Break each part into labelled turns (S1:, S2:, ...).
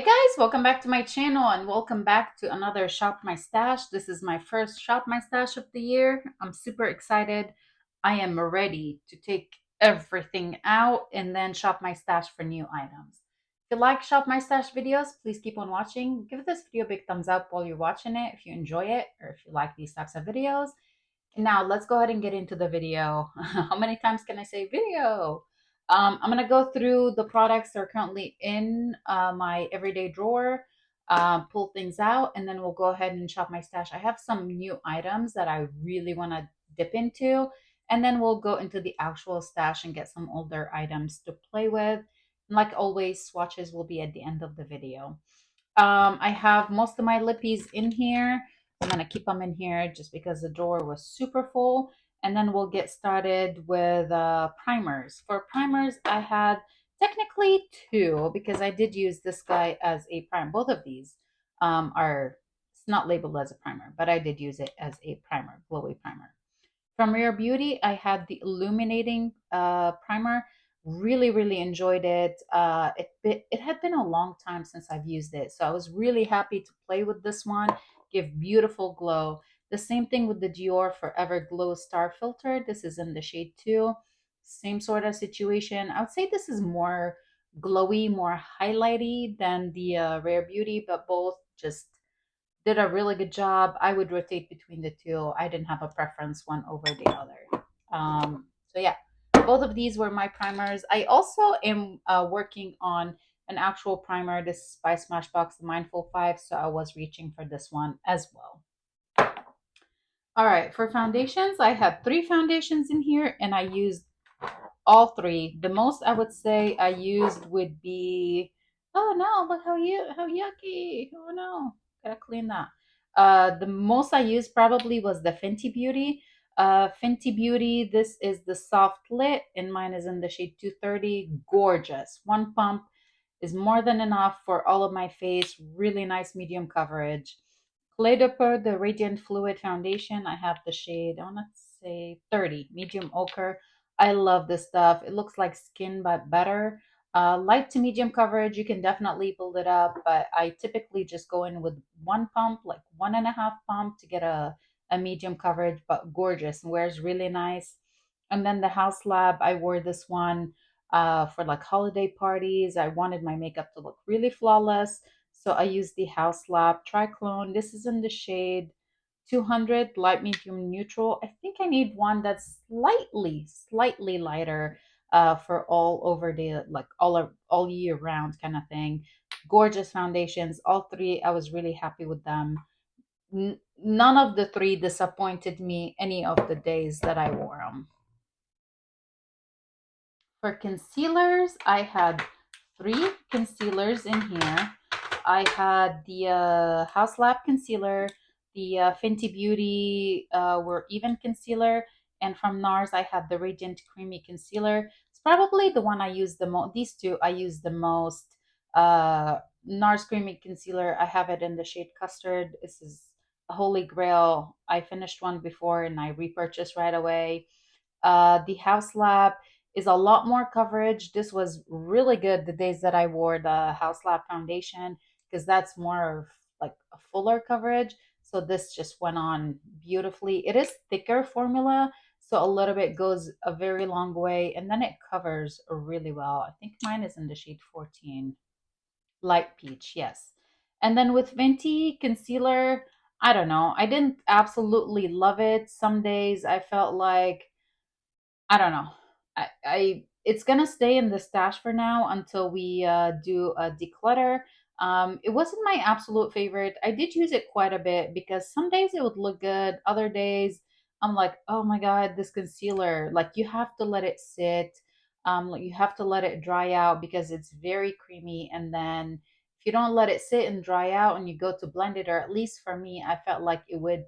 S1: Hey guys, welcome back to my channel and welcome back to another Shop My Stash. This is my first Shop My Stash of the year. I'm super excited. I am ready to take everything out and then shop my stash for new items. If you like Shop My Stash videos, please keep on watching. Give this video a big thumbs up while you're watching it if you enjoy it or if you like these types of videos. And now let's go ahead and get into the video. How many times can I say video? I'm going to go through the products that are currently in my everyday drawer, pull things out, and then we'll go ahead and shop my stash. I have some new items that I really want to dip into, and then we'll go into the actual stash and get some older items to play with. And like always, swatches will be at the end of the video. I have most of my Lippies in here. I'm going to keep them in here just because the drawer was super full. And then we'll get started with primers. For primers, I had technically two because I did use this guy as a primer. Both of these are, it's not labeled as a primer, but I did use it as a primer, glowy primer. From Rare Beauty, I had the illuminating primer. Really enjoyed it. It had been a long time since I've used it, so I was really happy to play with this one. Give beautiful glow. The same thing with the Dior Forever Glow Star Filter. This is in the shade 2. Same sort of situation. I would say this is more glowy, more highlighty than the Rare Beauty, but both just did a really good job. I would rotate between the two. I didn't have a preference one over the other. So yeah, both of these were my primers. I also am working on an actual primer. This is by Smashbox, the Mindful 5. So I was reaching for this one as well. All right, for foundations, I have three foundations in here and I used all three. The most I would say I used would be, oh no, look how yucky. Oh no, gotta clean that. The most I used probably was the Fenty Beauty. Fenty Beauty, this is the soft lit, and mine is in the shade 230. Gorgeous. One pump is more than enough for all of my face. Really nice medium coverage. Clé de Peau, the Radiant Fluid Foundation. I have the shade, I want to say 30, medium ochre. I love this stuff. It looks like skin, but better. Light to medium coverage, you can definitely build it up, but I typically just go in with one pump, like 1.5 pump to get a medium coverage, but gorgeous and wears really nice. And then the House Lab, I wore this one for like holiday parties. I wanted my makeup to look really flawless. So I used the House Lab Triclone. This is in the shade 200, light, medium, neutral. I think I need one that's slightly lighter for all over the, like all year round kind of thing. Gorgeous foundations. All three, I was really happy with them. None of the three disappointed me any of the days that I wore them. For concealers, I had three concealers in here. I had the House Lab concealer, the Fenty Beauty were even concealer, and from NARS I had the Radiant Creamy Concealer. It's probably the one I use the most. These two I use the most. NARS Creamy Concealer. I have it in the shade Custard. This is a holy grail. I finished one before and I repurchased right away. The House Lab is a lot more coverage. This was really good the days that I wore the House Lab foundation because that's more of like a fuller coverage. So this just went on beautifully. It is thicker formula, so a little bit goes a very long way, and then it covers really well. I think mine is in the shade 14, light peach, yes. And then with Venti concealer, I don't know. I didn't absolutely love it. Some days I felt like I don't know. I it's gonna stay in the stash for now until we do a declutter. It wasn't my absolute favorite. I did use it quite a bit because some days it would look good, other days I'm like, oh my god, this concealer. Like you have to let it sit. Like you have to let it dry out because it's very creamy. And then if you don't let it sit and dry out and you go to blend it, or at least for me, I felt like it would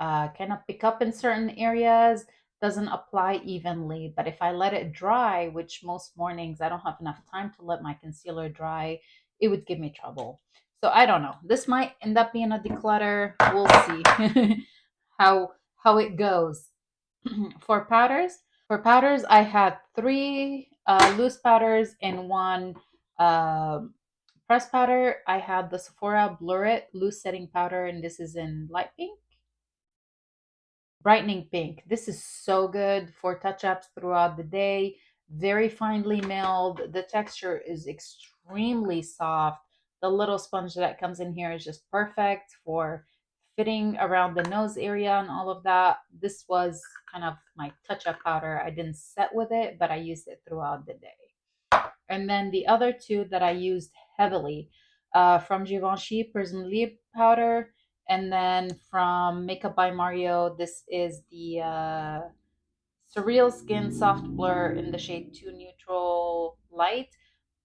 S1: kind of pick up in certain areas, doesn't apply evenly. But if I let it dry, which most mornings I don't have enough time to let my concealer dry, it would give me trouble. So I don't know. This might end up being a declutter. We'll see how it goes. For powders, I had three loose powders and one uh, Press powder, I had the Sephora Blur It Loose Setting Powder, and this is in light pink, brightening pink. This is so good for touch ups throughout the day. Very finely milled. The texture is extremely soft. The little sponge that comes in here is just perfect for fitting around the nose area and all of that. This was kind of my touch up powder. I didn't set with it, but I used it throughout the day. And then the other two that I used heavily, from Givenchy Prism Lip Powder, and then from Makeup by Mario, this is the Surreal Skin Soft Blur in the shade 2 Neutral Light.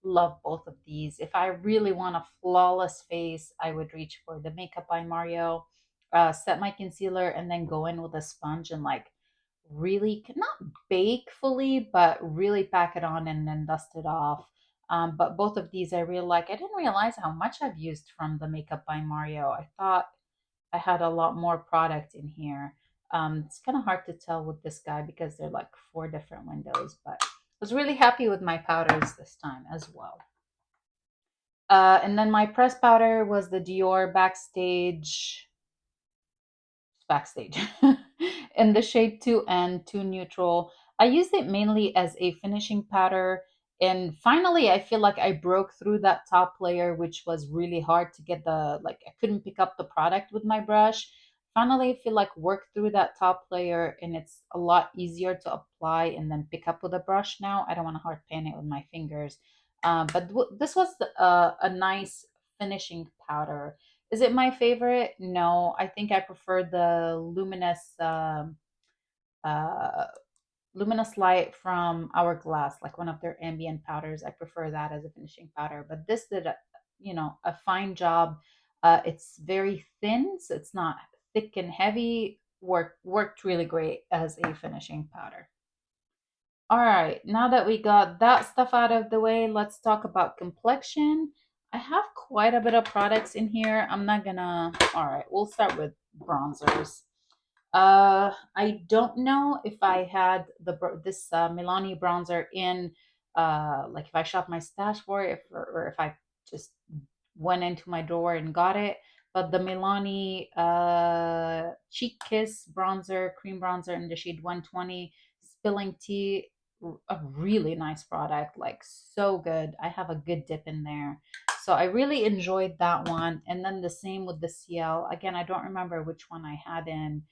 S1: Love both of these. If I really want a flawless face, I would reach for the Makeup by Mario, set my concealer, and then go in with a sponge and like really not bake fully, but really pack it on and then dust it off. But both of these I really like. I didn't realize how much I've used from the Makeup by Mario. I thought I had a lot more product in here. It's kind of hard to tell with this guy because they're like four different windows, but I was really happy with my powders this time as well. And then my press powder was the Dior Backstage in the shade 2 and 2 neutral. I used it mainly as a finishing powder. And finally, I feel like I broke through that top layer, which was really hard to get like, I couldn't pick up the product with my brush. Finally, I feel like worked through that top layer and it's a lot easier to apply and then pick up with a brush now. I don't want to hard pan it with my fingers. But this was a nice finishing powder. Is it my favorite? No, I think I prefer the uh, luminous light from Hourglass, like one of their ambient powders. I prefer that as a finishing powder. But this did, a fine job. It's very thin, so it's not thick and heavy. Worked really great as a finishing powder. All right, now that we got that stuff out of the way, let's talk about complexion. I have quite a bit of products in here. I'm not gonna, all right, we'll start with bronzers. I don't know if I had this Milani bronzer in, like if I shop my stash for it, or if I just went into my drawer and got it. But the Milani Cheek Kiss bronzer, cream bronzer in the shade 120, Spilling Tea, a really nice product, like so good. I have a good dip in there. So I really enjoyed that one. And then the same with the CL. Again, I don't remember which one I had in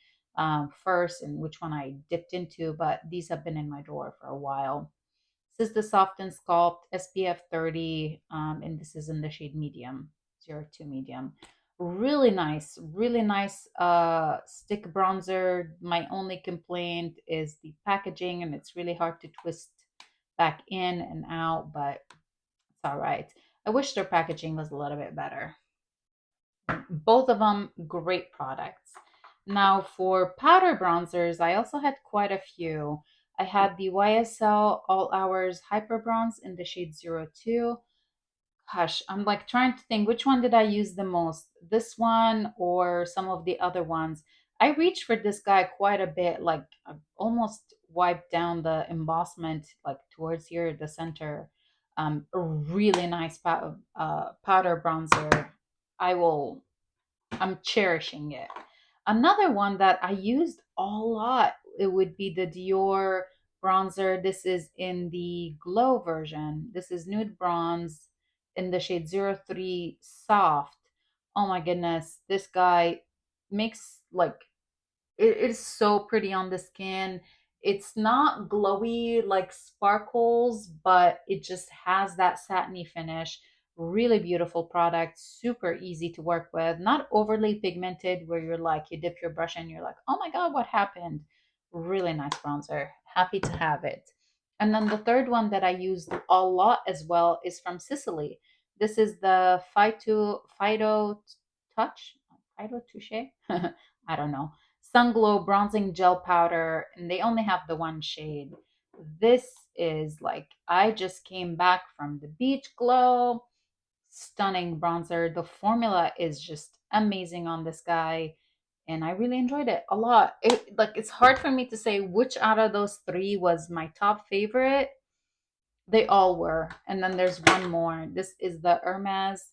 S1: first and which one I dipped into, but these have been in my drawer for a while. This is the Soft and Sculpt SPF 30, and this is in the shade medium, 02 medium. Really nice stick bronzer. My only complaint is the packaging, and it's really hard to twist back in and out, but it's all right. I wish their packaging was a little bit better. Both of them great products. Now for powder bronzers, I also had quite a few. I had the YSL All Hours Hyper Bronze in the shade 02. Gosh, I'm like trying to think which one did I use the most? This one or some of the other ones? I reached for this guy quite a bit, like I almost wiped down the embossment like towards here, the center. A really nice powder bronzer. I will I'm cherishing it. Another one that I used a lot, it would be the Dior bronzer. This is in the glow version. This is nude bronze in the shade 03 soft. Oh my goodness, this guy makes like it is so pretty on the skin. It's not glowy like sparkles, but it just has that satiny finish. Really beautiful product, super easy to work with, not overly pigmented where you're like, you dip your brush and you're like, oh my God, what happened? Really nice bronzer. Happy to have it. And then the third one that I used a lot as well is from Sicily. This is the Fido Touch, Fido Touche. I don't know, Sunglow bronzing gel powder, and they only have the one shade. This is like I just came back from the beach glow. Stunning bronzer. The formula is just amazing on this guy, and I really enjoyed it a lot. It's hard for me to say which out of those three was my top favorite. They all were. And then there's one more. This is the Hermes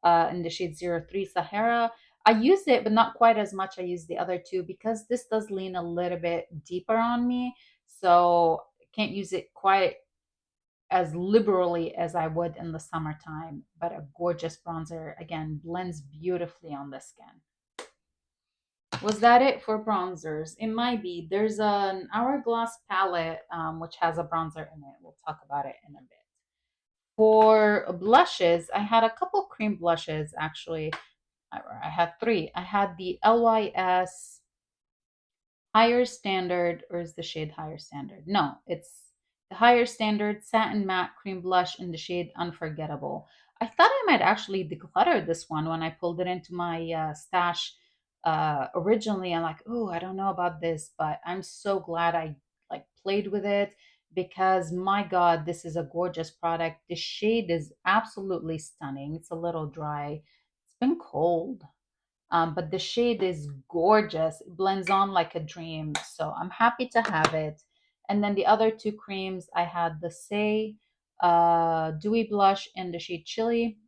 S1: in the shade 03 Sahara. I use it, but not quite as much. I use the other two because this does lean a little bit deeper on me. So can't use it quite as liberally as I would in the summertime. But a gorgeous bronzer, again, blends beautifully on the skin. Was that it for bronzers? It might be. There's an Hourglass palette, which has a bronzer in it. We'll talk about it in a bit. For blushes, I had a couple cream blushes actually. I had three. I had the LYS Higher Standard, or is the shade Higher Standard? No, it's the Higher Standard Satin Matte Cream Blush in the shade Unforgettable. I thought I might actually declutter this one when I pulled it into my stash originally. I'm like, oh, I don't know about this, but I'm so glad I like played with it because my God, this is a gorgeous product. The shade is absolutely stunning. It's a little dry. It's been cold, but the shade is gorgeous. It blends on like a dream. So I'm happy to have it. And then the other two creams, I had the Say Dewy Blush in the shade Chili,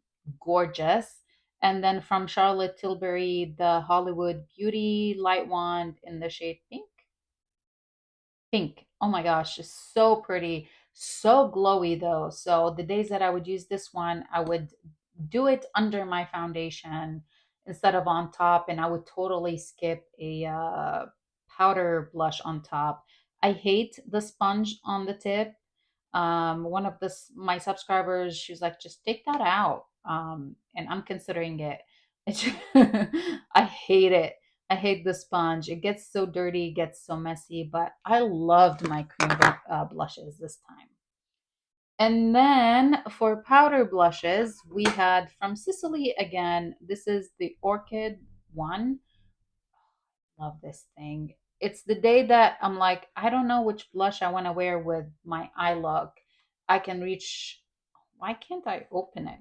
S1: gorgeous. And then from Charlotte Tilbury, the Hollywood Beauty Light Wand in the shade Pink. Pink. Oh my gosh, it's so pretty. So glowy though. So the days that I would use this one, I would do it under my foundation instead of on top, and I would totally skip a powder blush on top. I hate the sponge on the tip. One of my subscribers, she's like, just take that out. And I'm considering it. I hate it. I hate the sponge. It gets so dirty, it gets so messy, but I loved my cream blushes this time. And then for powder blushes, we had from Sicily again. This is the Orchid one. Love this thing. It's the day that I'm like, I don't know which blush I want to wear with my eye look. I can reach. Why can't I open it?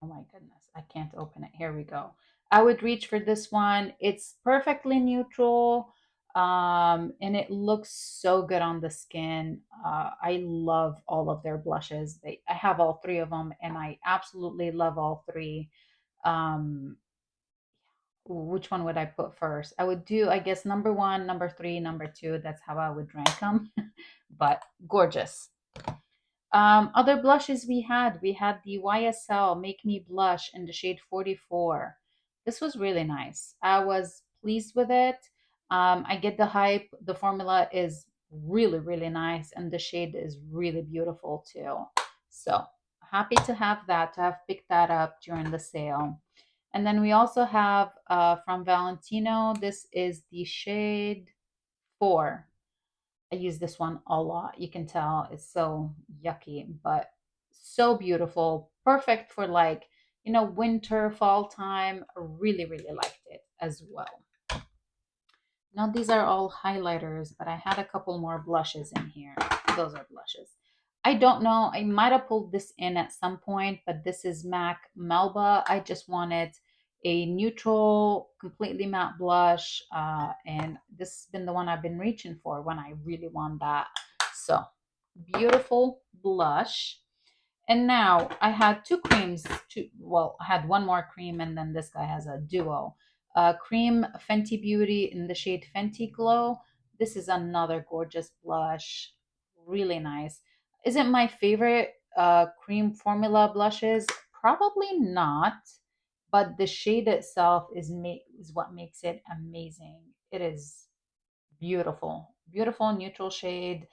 S1: Oh my goodness, I can't open it. Here we go. I would reach for this one. It's perfectly neutral, and it looks so good on the skin. I love all of their blushes. I have all three of them, and I absolutely love all three. Um, which one would I put first? I would do, I guess, number one, number three, number two. That's how I would rank them. But gorgeous. Other blushes we had the YSL Make Me Blush in the shade 44. This was really nice. I was pleased with it. I get the hype. The formula is really, really nice, and the shade is really beautiful too. So happy to have that, to have picked that up during the sale. And then we also have from Valentino, this is the shade 4. I use this one a lot. You can tell it's so yucky, but so beautiful. Perfect for like, winter, fall time. Really, really liked it as well. Now these are all highlighters, but I had a couple more blushes in here. Those are blushes. I don't know. I might have pulled this in at some point, but this is MAC Melba. I just wanted a neutral, completely matte blush, and this has been the one I've been reaching for when I really want that. So beautiful blush. And now I had two creams. I had one more cream, and then this guy has a duo. Cream Fenty Beauty in the shade Fenty Glow. This is another gorgeous blush. Really nice. Is it my favorite cream formula blushes? Probably not, but the shade itself is what makes it amazing. It is beautiful, beautiful neutral shade.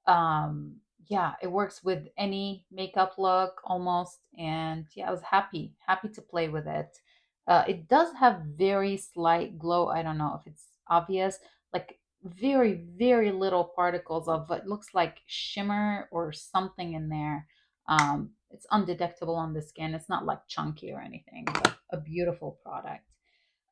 S1: um yeah, it works with any makeup look almost, and yeah, I was happy to play with it. It does have very slight glow. I don't know if it's obvious, like very, very little particles of what looks like shimmer or something in there. It's undetectable on the skin. It's not like chunky or anything, but a beautiful product.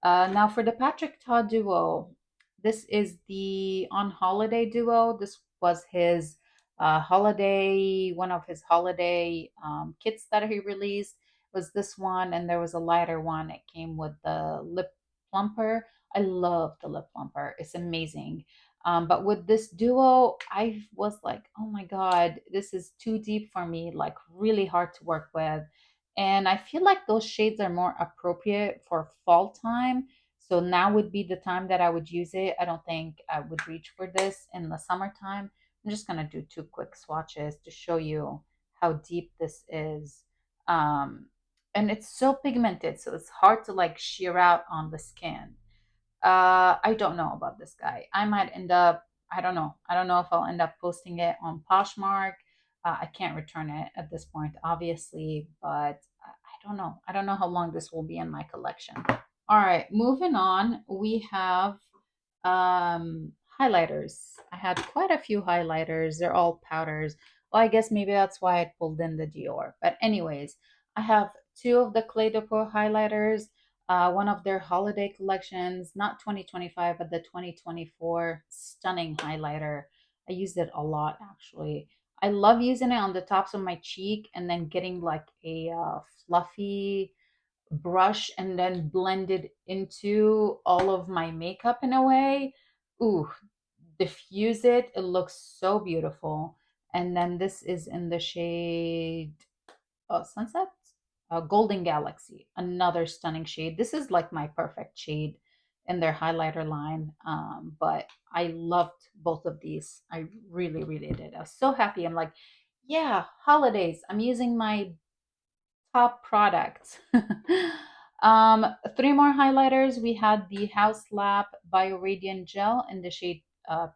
S1: Now for the Patrick Todd duo, this is the On Holiday duo. This was his one of his holiday kits that he released was this one, and there was a lighter one. It came with the lip plumper. I love the lip plumper. It's amazing. But with this duo, I was like, oh my God, this is too deep for me, like really hard to work with. And I feel like those shades are more appropriate for fall time. So now would be the time that I would use it. I don't think I would reach for this in the summertime. I'm just gonna do two quick swatches to show you how deep this is. Um, and it's so pigmented, so it's hard to like sheer out on the skin. I don't know about this guy. I might end up, I don't know. I don't know if I'll end up posting it on Poshmark. I can't return it at this point, obviously, but I don't know. I don't know how long this will be in my collection. All right, moving on, we have highlighters. I had quite a few highlighters. They're all powders. Well, I guess maybe that's why I pulled in the Dior. But anyways, I have two of the Clé de Peau highlighters. One of their holiday collections, not 2025, but the 2024 stunning highlighter. I used it a lot actually. I love using it on the tops of my cheek and then getting like a fluffy brush and then blend it into all of my makeup in a way. Ooh, diffuse it. It looks so beautiful. And then this is in the shade Sunset, Golden Galaxy, another stunning shade. This is like my perfect shade in their highlighter line. But I loved both of these. I really, really did. I was so happy. I'm like, yeah, holidays. I'm using my top products. Three more highlighters. We had the House Lab Bio Radiant Gel in the shade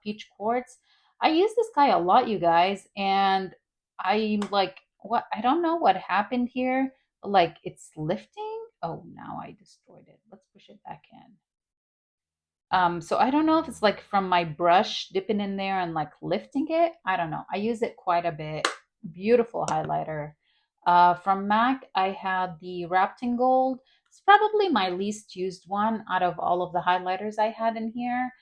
S1: Peach Quartz. I use this guy a lot, you guys, and I'm like, what? I don't know what happened here. Like, it's lifting. Oh, now I destroyed it. Let's push it back in. So I don't know if it's like from my brush dipping in there and like lifting it. I don't know. I use it quite a bit. Beautiful highlighter. From MAC, I had the Wrapped in Gold. It's probably my least used one out of all of the highlighters I had in here.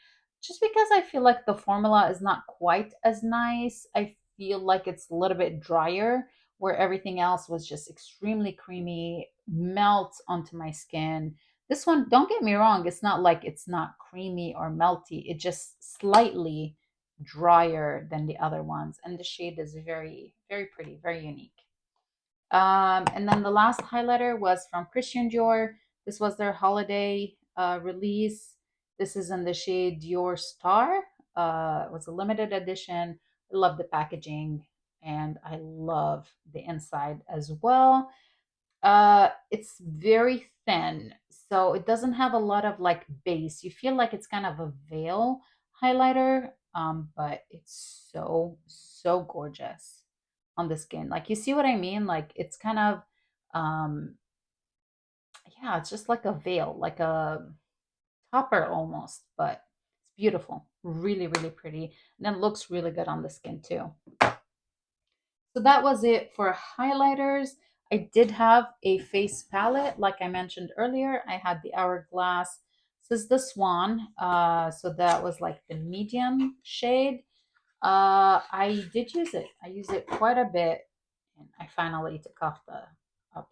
S1: Just because I feel like the formula is not quite as nice. I feel like it's a little bit drier, where everything else was just extremely creamy, melts onto my skin. This one, don't get me wrong, it's not like it's not creamy or melty. It just slightly drier than the other ones. And the shade is very, very pretty, very unique. And then the last highlighter was from Christian Dior. This was their holiday release. This is in the shade Dior Star. It was a limited edition. I love the packaging and I love the inside as well. It's very thin, so it doesn't have a lot of like base. You feel like it's kind of a veil highlighter, but it's so gorgeous on the skin. Like you see what I mean? Like it's kind of um yeah, it's just like a veil, like a topper almost, but it's beautiful. Really, really pretty. And then looks really good on the skin too. So that was it for highlighters. I did have a face palette, like I mentioned earlier. I had the Hourglass. This is the Swan. So that was like the medium shade. I did use it. I used it quite a bit, and I finally took off the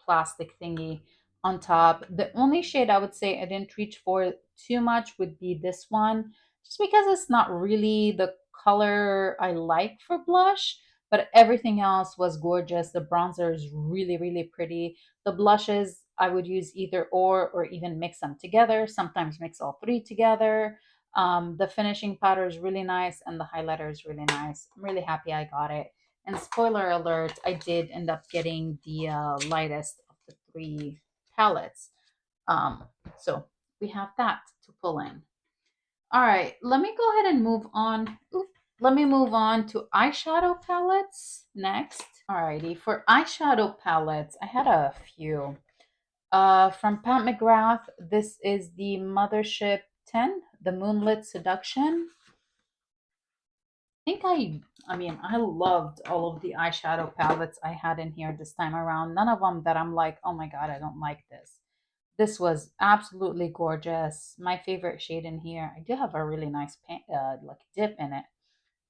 S1: plastic thingy on top. The only shade I would say I didn't reach for too much would be this one, just because it's not really the color I like for blush. But everything else was gorgeous. The bronzer is really, really pretty. The blushes I would use either or even mix them together. Sometimes mix all three together. The finishing powder is really nice and the highlighter is really nice. I'm really happy I got it. And spoiler alert, I did end up getting the lightest of the three palettes. Um, so we have that to pull in. All right, let me go ahead and move on. Oop, let me move on to eyeshadow palettes next. Alrighty, for eyeshadow palettes, I had a few. From Pat McGrath, this is the Mothership 10, the Moonlit Seduction. I mean, I loved all of the eyeshadow palettes I had in here this time around. None of them that I'm like, oh my God, I don't like this. This was absolutely gorgeous. My favorite shade in here. I do have a really nice like dip in it,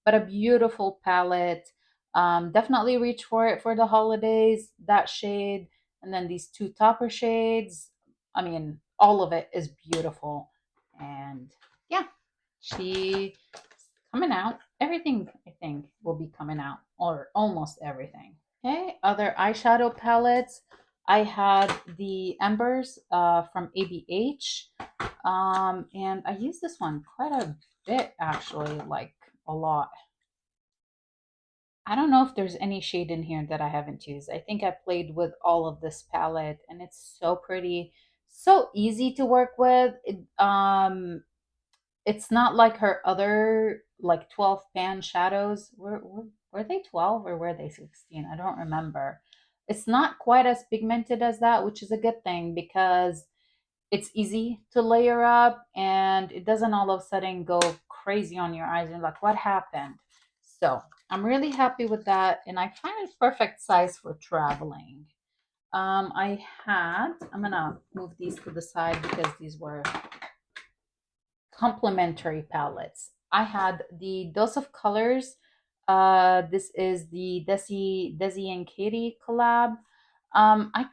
S1: but a beautiful palette. Definitely reach for it for the holidays. That shade, and then these two topper shades. I mean, all of it is beautiful, and yeah, she coming out. Everything, I think, will be coming out, or almost everything. Okay, other eyeshadow palettes. I had the Embers from ABH. And I use this one quite a bit, actually, like a lot. I don't know if there's any shade in here that I haven't used. I think I played with all of this palette, and it's so pretty, so easy to work with. It's not like her other like 12 pan shadows. Were they 12 or were they 16? I don't remember. It's not quite as pigmented as that, which is a good thing because it's easy to layer up and it doesn't all of a sudden go crazy on your eyes. You're like, what happened? So I'm really happy with that. And I find it perfect size for traveling. I'm gonna move these to the side because these were complementary palettes. I had the Dose of Colors. This is the Desi and Katie collab. I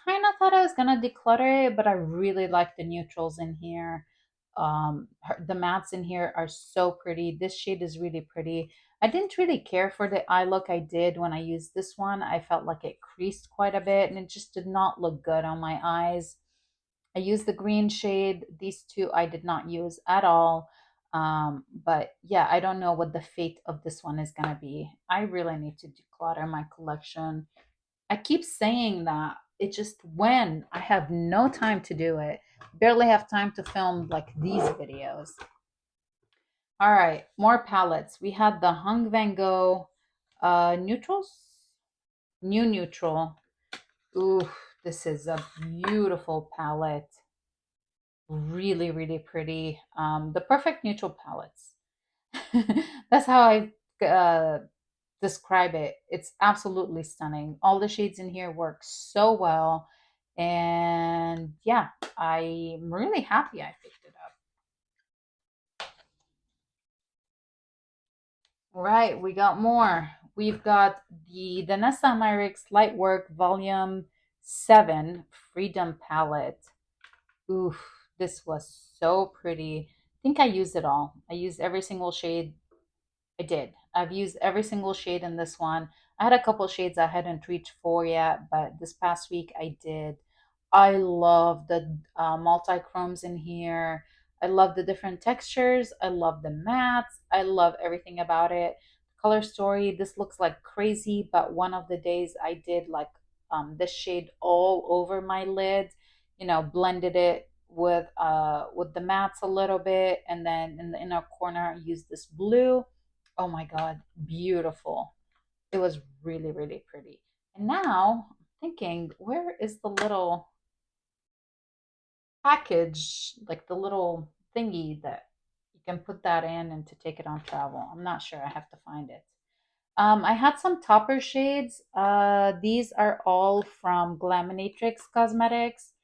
S1: kind of thought I was gonna declutter it, but I really like the neutrals in here. The mattes in here are so pretty. This shade is really pretty. I didn't really care for the eye look I did when I used this one. I felt like it creased quite a bit and it just did not look good on my eyes. I used the green shade. These two I did not use at all. But yeah, I don't know what the fate of this one is going to be. I really need to declutter my collection. I keep saying that. It just when I have no time to do it, barely have time to film like these videos. All right, more palettes. We had the Hung Van Gogh neutrals, new neutral. Ooh, this is a beautiful palette. Really, really pretty. The perfect neutral palettes. That's how I describe it. It's absolutely stunning. All the shades in here work so well. And yeah, I'm really happy I picked it up. Right, we got more. We've got the Danessa Myricks Lightwork Volume 7 Freedom Palette. Oof, this was so pretty. I think I used it all. I used every single shade. I did. I've used every single shade in this one. I had a couple shades I hadn't reached for yet, but this past week I did. I love the multi-chromes in here. I love the different textures. I love the mattes. I love everything about it. Color story, this looks like crazy, but one of the days I did like this shade all over my lid, blended it with the mattes a little bit, and then in the inner corner I used this blue. Oh my God, beautiful. It was really, really pretty. And now I'm thinking, where is the little package, like the little thingy that you can put that in and to take it on travel? I'm not sure. I have to find it. I had some topper shades. These are all from Glaminatrix Cosmetics.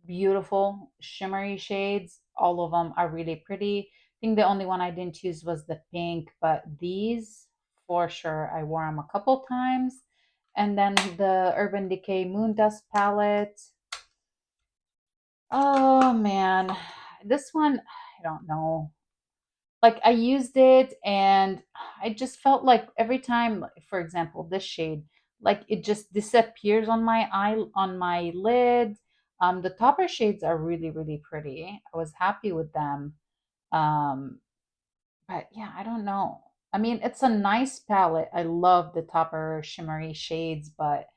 S1: Beautiful shimmery shades. All of them are really pretty. I think the only one I didn't use was the pink, but these for sure I wore them a couple times. And then the Urban Decay Moon Dust palette. Oh man, this one, I don't know. Like I used it and I just felt like every time, like, for example, this shade, like it just disappears on my eye, on my lid. The topper shades are really, really pretty. I was happy with them. Um, but yeah, I don't know. I mean, it's a nice palette. I love the topper shimmery shades, but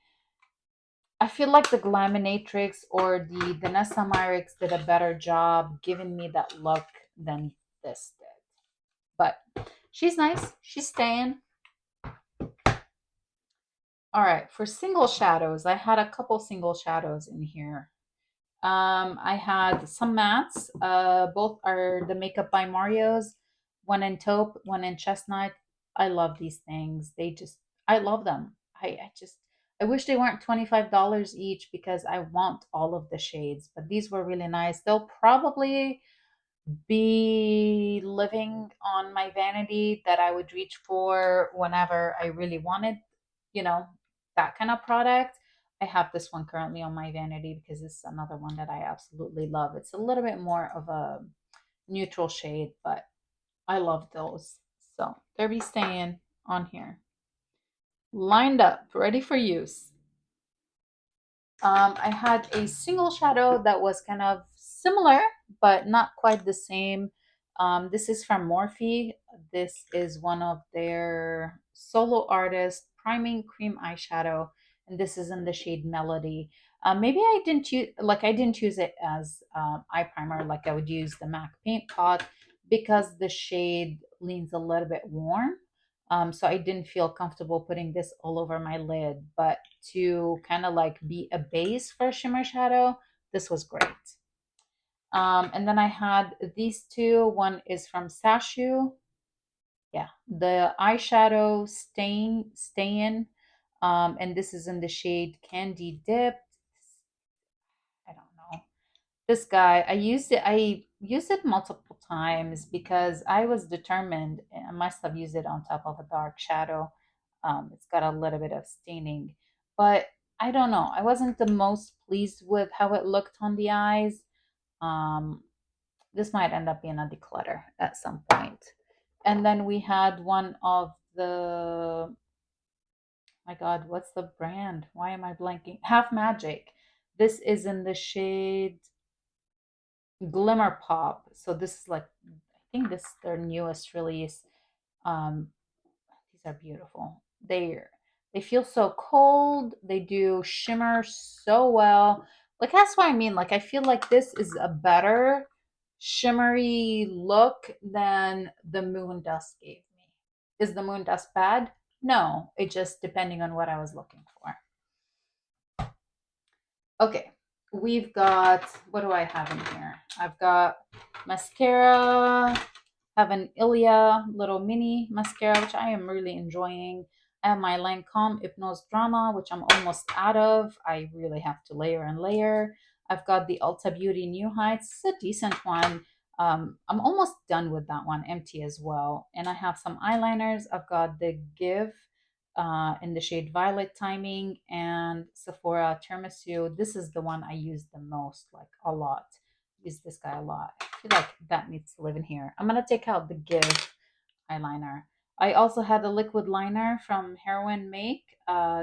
S1: I feel like the Glaminatrix or the Danessa Myricks did a better job giving me that look than this did. But she's nice. She's staying. All right, for single shadows, I had a couple single shadows in here. I had some mattes. Both are the Makeup by Mario's. One in taupe, one in chestnut. I love these things. I love them. I wish they weren't $25 each because I want all of the shades. But these were really nice. They'll probably be living on my vanity that I would reach for whenever I really wanted, you know, that kind of product. I have this one currently on my vanity because this is another one that I absolutely love. It's a little bit more of a neutral shade, but I love those. So they'll be staying on here, lined up, ready for use. I had a single shadow that was kind of similar, but not quite the same. This is from Morphe. This is one of their solo artists priming cream eyeshadow, and this is in the shade Melody. Maybe I didn't use it as eye primer like I would use the MAC Paint Pot because the shade leans a little bit warm. So I didn't feel comfortable putting this all over my lid, but to kind of like be a base for a shimmer shadow, this was great. And then I had these two. One is from Sashu. Yeah, the eyeshadow stay in. And this is in the shade Candy Dip. I don't know. This guy, I used it multiple times because I was determined. I must have used it on top of a dark shadow. It's got a little bit of staining, but I don't know. I wasn't the most pleased with how it looked on the eyes. Um, this might end up being a declutter at some point. And then we had one of the, my God, what's the brand? Why am I blanking? Half Magic. This is in the shade Glimmer Pop. So this is like, I think this is their newest release. Um, these are beautiful. They feel so cold. They do shimmer so well. Like that's what I mean. Like I feel like this is a better shimmery look than the Moon Dust gave me. Is the Moon Dust bad? No, it just depending on what I was looking for. Okay, we've got, what do I have in here? I've got mascara, have an Ilia little mini mascara, which I am really enjoying. I have my Lancome Hypnose Drama, which I'm almost out of. I really have to layer and layer. I've got the Ulta Beauty New Heights. It's a decent one. I'm almost done with that one, empty as well. And I have some eyeliners. I've got the Give in the shade Violet Timing and Sephora Tiramisu. This is the one I use the most, like a lot. Use this guy a lot. I feel like that needs to live in here. I'm gonna take out the Give eyeliner. I also had a liquid liner from Heroin Make.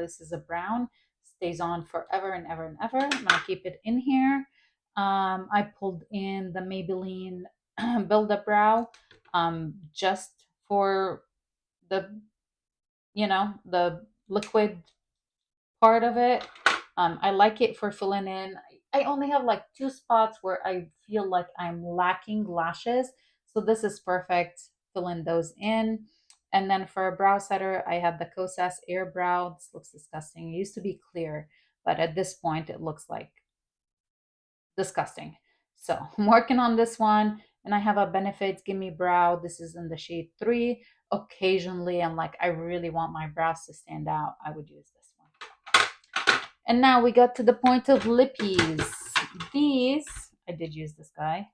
S1: This is a brown. Stays on forever and ever and ever. I'm gonna keep it in here. I pulled in the Maybelline Build Up Brow just for the the liquid part of it. I like it for filling in. I only have like two spots where I feel like I'm lacking lashes. So this is perfect, filling those in. And then for a brow setter, I had the Kosas Air Brow. This looks disgusting. It used to be clear, but at this point, it looks like disgusting. So I'm working on this one. And I have a Benefits Gimme Brow. This is in the shade 3. Occasionally, I'm like, I really want my brows to stand out. I would use this one. And now we got to the point of Lippies. These, I did use this guy,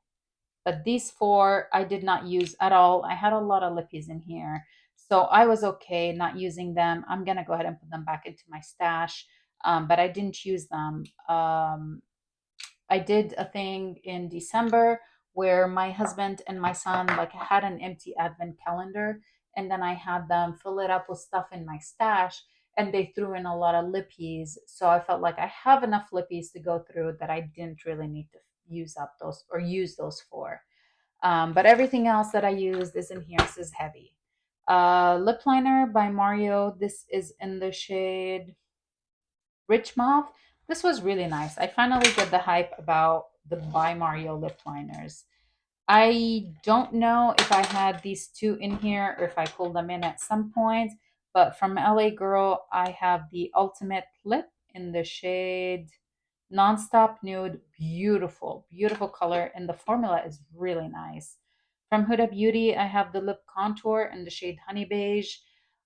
S1: but these four I did not use at all. I had a lot of Lippies in here. So I was okay not using them. I'm going to go ahead and put them back into my stash, but I didn't use them. I did a thing in December where my husband and my son like had an empty advent calendar, and then I had them fill it up with stuff in my stash, and they threw in a lot of lippies. So I felt like I have enough lippies to go through that I didn't really need to use up those or use those for. But everything else that I used is in here. This is heavy. Lip liner by Mario. This is in the shade Rich Mauve. This was really nice. I finally get the hype about the By Mario lip liners. I don't know if I had these two in here or if I pulled them in at some point, but from LA Girl, I have the Ultimate Lip in the shade Nonstop Nude. Beautiful, beautiful color, and the formula is really nice. From Huda Beauty, I have the lip contour in the shade Honey Beige.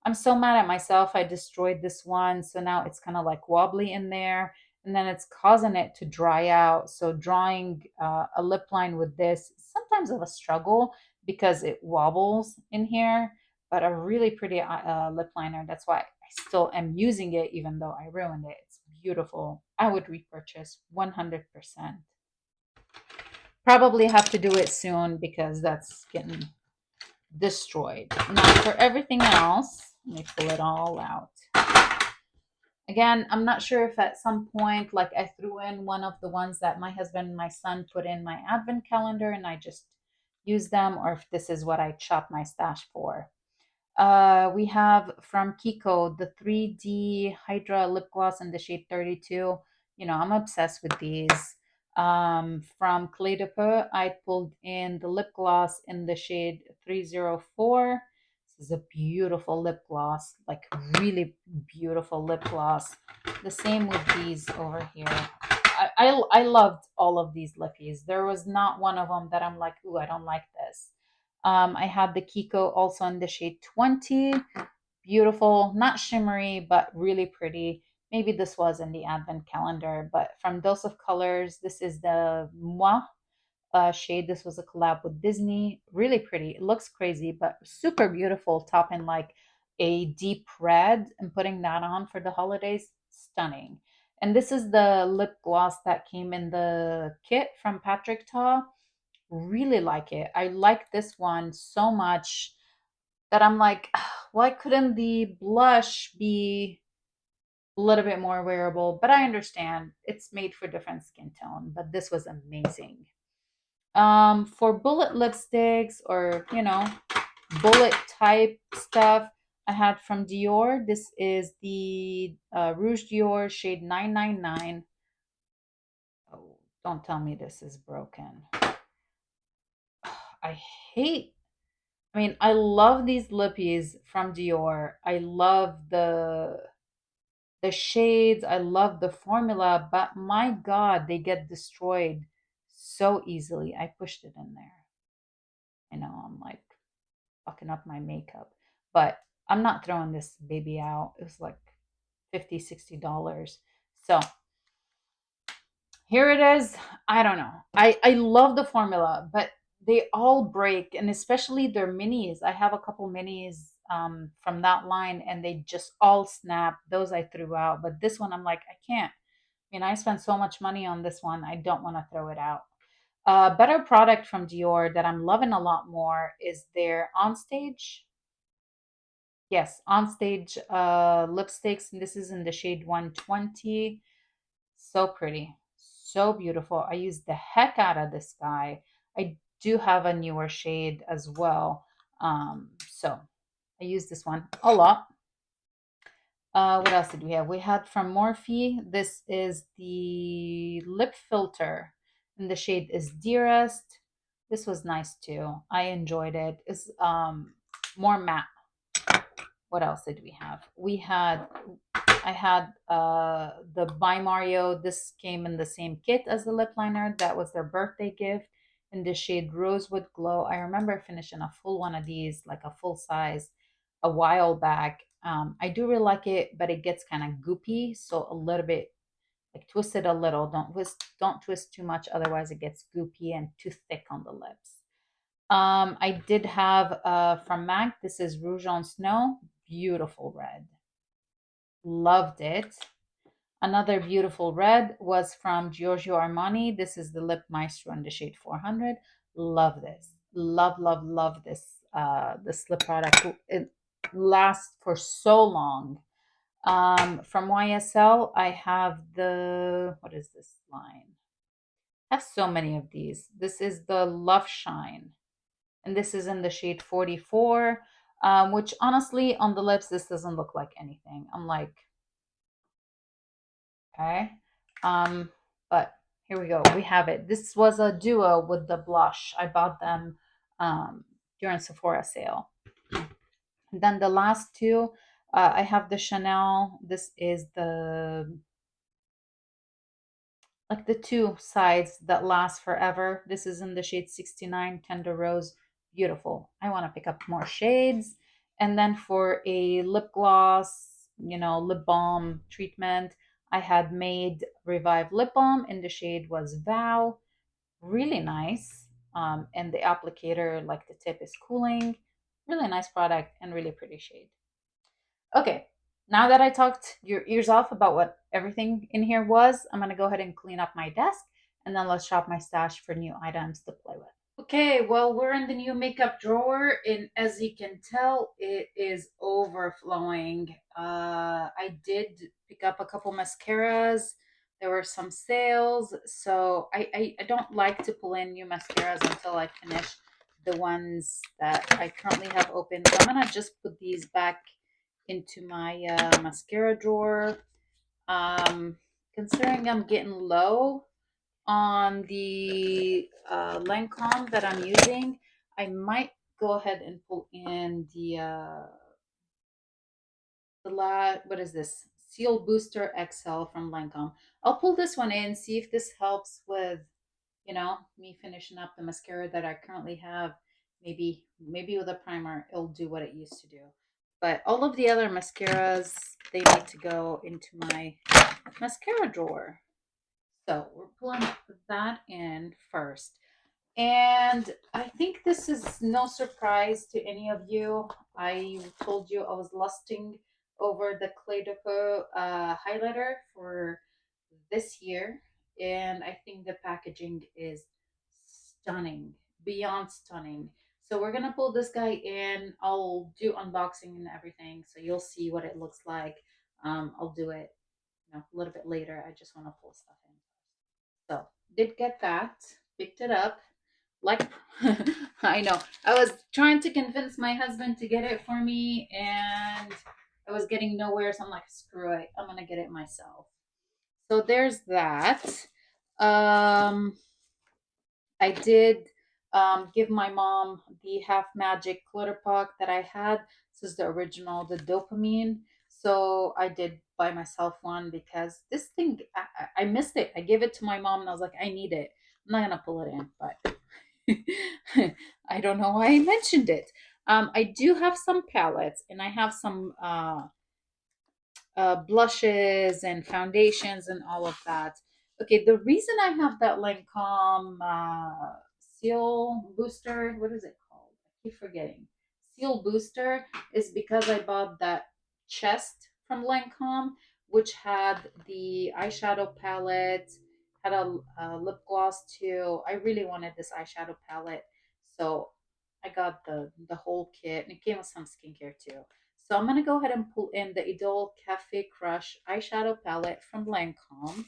S1: I'm so mad at myself. I destroyed this one, so now it's kind of like wobbly in there, and then it's causing it to dry out. So drawing a lip line with this is sometimes of a struggle because it wobbles in here, but a really pretty lip liner. That's why I still am using it even though I ruined it. It's beautiful. I would repurchase 100%. Probably have to do it soon because that's getting destroyed. Now for everything else, let me pull it all out. Again, I'm not sure if at some point, like I threw in one of the ones that my husband and my son put in my advent calendar and I just used them, or if this is what I chopped my stash for. We have from Kiko the 3D Hydra lip gloss in the shade 32. You know, I'm obsessed with these. From Clé de Peu, I pulled in the lip gloss in the shade 304. This is a beautiful lip gloss, like really beautiful lip gloss. The same with these over here. I loved all of these lippies. There was not one of them that I'm like, ooh, I don't like this. I had the Kiko also in the shade 20. Beautiful, not shimmery, but really pretty. Maybe this was in the advent calendar, but from Dose of Colors, this is the Moi shade. This was a collab with Disney. Really pretty. It looks crazy, but super beautiful. Top in like a deep red and putting that on for the holidays. Stunning. And this is the lip gloss that came in the kit from Patrick Ta. Really like it. I like this one so much that I'm like, why couldn't the blush be a little bit more wearable? But I understand it's made for different skin tone, but this was amazing. For bullet lipsticks or, bullet type stuff, I had from Dior. This is the Rouge Dior shade 999. Oh, don't tell me this is broken. I hate I mean, I love these lippies from Dior. I love the shades. I love the formula, but my God, they get destroyed so easily. I pushed it in there. I know I'm like fucking up my makeup, but I'm not throwing this baby out. It was like 50, $60. So here it is. I don't know. I love the formula, but they all break, and especially their minis. I have a couple minis from that line, and they just all snap. Those I threw out, but this one I'm like, I can't. I mean, I spent so much money on this one. I don't want to throw it out. Better product from Dior that I'm loving a lot more is their onstage. Yes, onstage lipsticks, and this is in the shade 120. So pretty, so beautiful. I use the heck out of this guy. I do have a newer shade as well. So I use this one a lot. What else did we have? We had from Morphe. This is the lip filter, and the shade is Dearest. This was nice too. I enjoyed it. It's more matte. What else did we have? I had the By Mario. This came in the same kit as the lip liner. That was their birthday gift in the shade Rosewood Glow. I remember finishing a full one of these, like a full size, a while back. I do really like it, but it gets kind of goopy, so a little bit like twist it a little. Don't twist too much, otherwise it gets goopy and too thick on the lips. I did have from MAC. This is Rouge on Snow, beautiful red. Loved it. Another beautiful red was from Giorgio Armani. This is the Lip Maestro in the shade 400. Love this. Love, love, love this this lip product. It lasts for so long. From YSL, I have the what is this line? I have so many of these. This is the Love Shine, and this is in the shade 44. Which honestly, on the lips, this doesn't look like anything. I'm like, okay. Um, but here we go. We have it. This was a duo with the blush. I bought them during Sephora sale. And then the last two, I have the Chanel. This is the like the two sides that last forever. This is in the shade 69 Tender Rose. Beautiful. I want to pick up more shades. And then for a lip gloss, lip balm treatment, I had made Revive Lip Balm, and the shade was Vow. Really nice. And the applicator, like the tip, is cooling. Really nice product and really pretty shade. Okay, now that I talked your ears off about what everything in here was, I'm going to go ahead and clean up my desk, and then let's shop my stash for new items to play with. Okay, well, we're in the new makeup drawer, and as you can tell, it is overflowing. I did pick up a couple mascaras. There were some sales, so I don't like to pull in new mascaras until I finish the ones that I currently have open. So I'm gonna just put these back into my mascara drawer. Um, Considering I'm getting low on the Lancome that I'm using, I might go ahead and pull in what is this? Seal Booster XL from Lancome. I'll pull this one in, see if this helps with, me finishing up the mascara that I currently have. Maybe with a primer, it'll do what it used to do. But all of the other mascaras, they need to go into my mascara drawer. So we're pulling that in first. And I think this is no surprise to any of you. I told you I was lusting over the Clé de Peau highlighter for this year. And I think the packaging is stunning, beyond stunning. So we're going to pull this guy in. I'll do unboxing and everything. So you'll see what it looks like. I'll do it a little bit later. I just want to pull stuff in. So did get that, picked it up. Like I know. I was trying to convince my husband to get it for me and I was getting nowhere, so I'm like, screw it. I'm gonna get it myself. So there's that. Um I did give my mom the Half Magic glitter puck that I had. This is the original, the dopamine. So I did buy myself one because this thing, I missed it. I gave it to my mom and I was like, I need it. I'm not going to pull it in, but I don't know why I mentioned it. I do have some palettes and I have some blushes and foundations and all of that. Okay, the reason I have that Lancome Seal Booster, what is it called? I keep forgetting. Seal Booster is because I bought that chest from Lancome, which had the eyeshadow palette, had a lip gloss too. I really wanted this eyeshadow palette, so I got the whole kit, and it came with some skincare too. So I'm going to go ahead and pull in the Idol Cafe Crush eyeshadow palette from Lancome.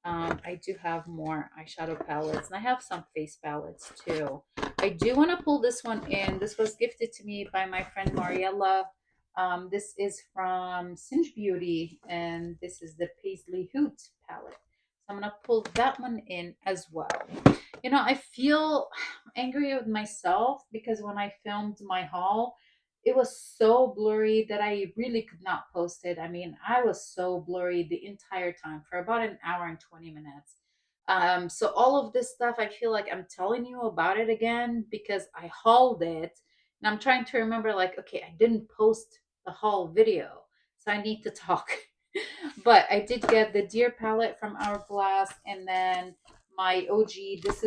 S1: I do have more eyeshadow palettes and I have some face palettes too. I do want to pull this one in. This was gifted to me by my friend Mariella. This is from Singe Beauty and this is the Paisley Hoot palette. So I'm going to pull that one in as well. I feel angry with myself because when I filmed my haul, it was so blurry that I really could not post it. I mean, I was so blurry the entire time for about an hour and 20 minutes. So all of this stuff, I feel like I'm telling you about it again because I hauled it and I'm trying to remember like, okay, I didn't post the haul video, so I need to talk. But I did get the Deer palette from Hourglass and then my OG. This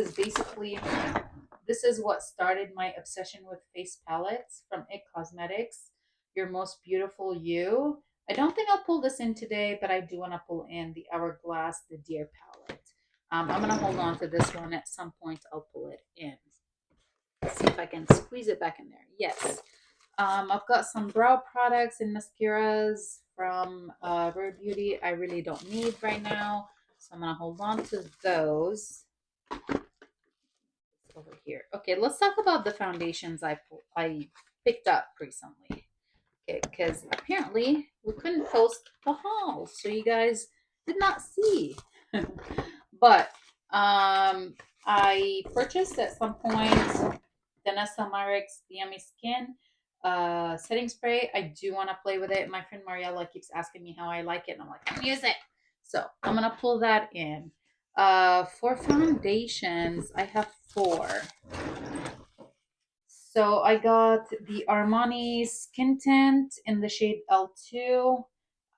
S1: is what started my obsession with face palettes from It Cosmetics. Your Most Beautiful You. I don't think I'll pull this in today, but I do want to pull in the Hourglass, the Deer palette. I'm going to hold on to this one. At some point, I'll pull it in. Let's see if I can squeeze it back in there. Yes. I've got some brow products and mascaras from Rare Beauty I really don't need right now. So I'm going to hold on to those over here. Okay, let's talk about the foundations I picked up recently. Okay, because apparently we couldn't post the haul, so you guys did not see. But I purchased at some point Danessa Marek's Yummy Skin setting spray. I do want to play with it. My friend Mariella keeps asking me how I like it, and I'm like, I'm use it. So I'm gonna pull that in. For foundations, I have four. So I got the Armani Skin Tint in the shade L2.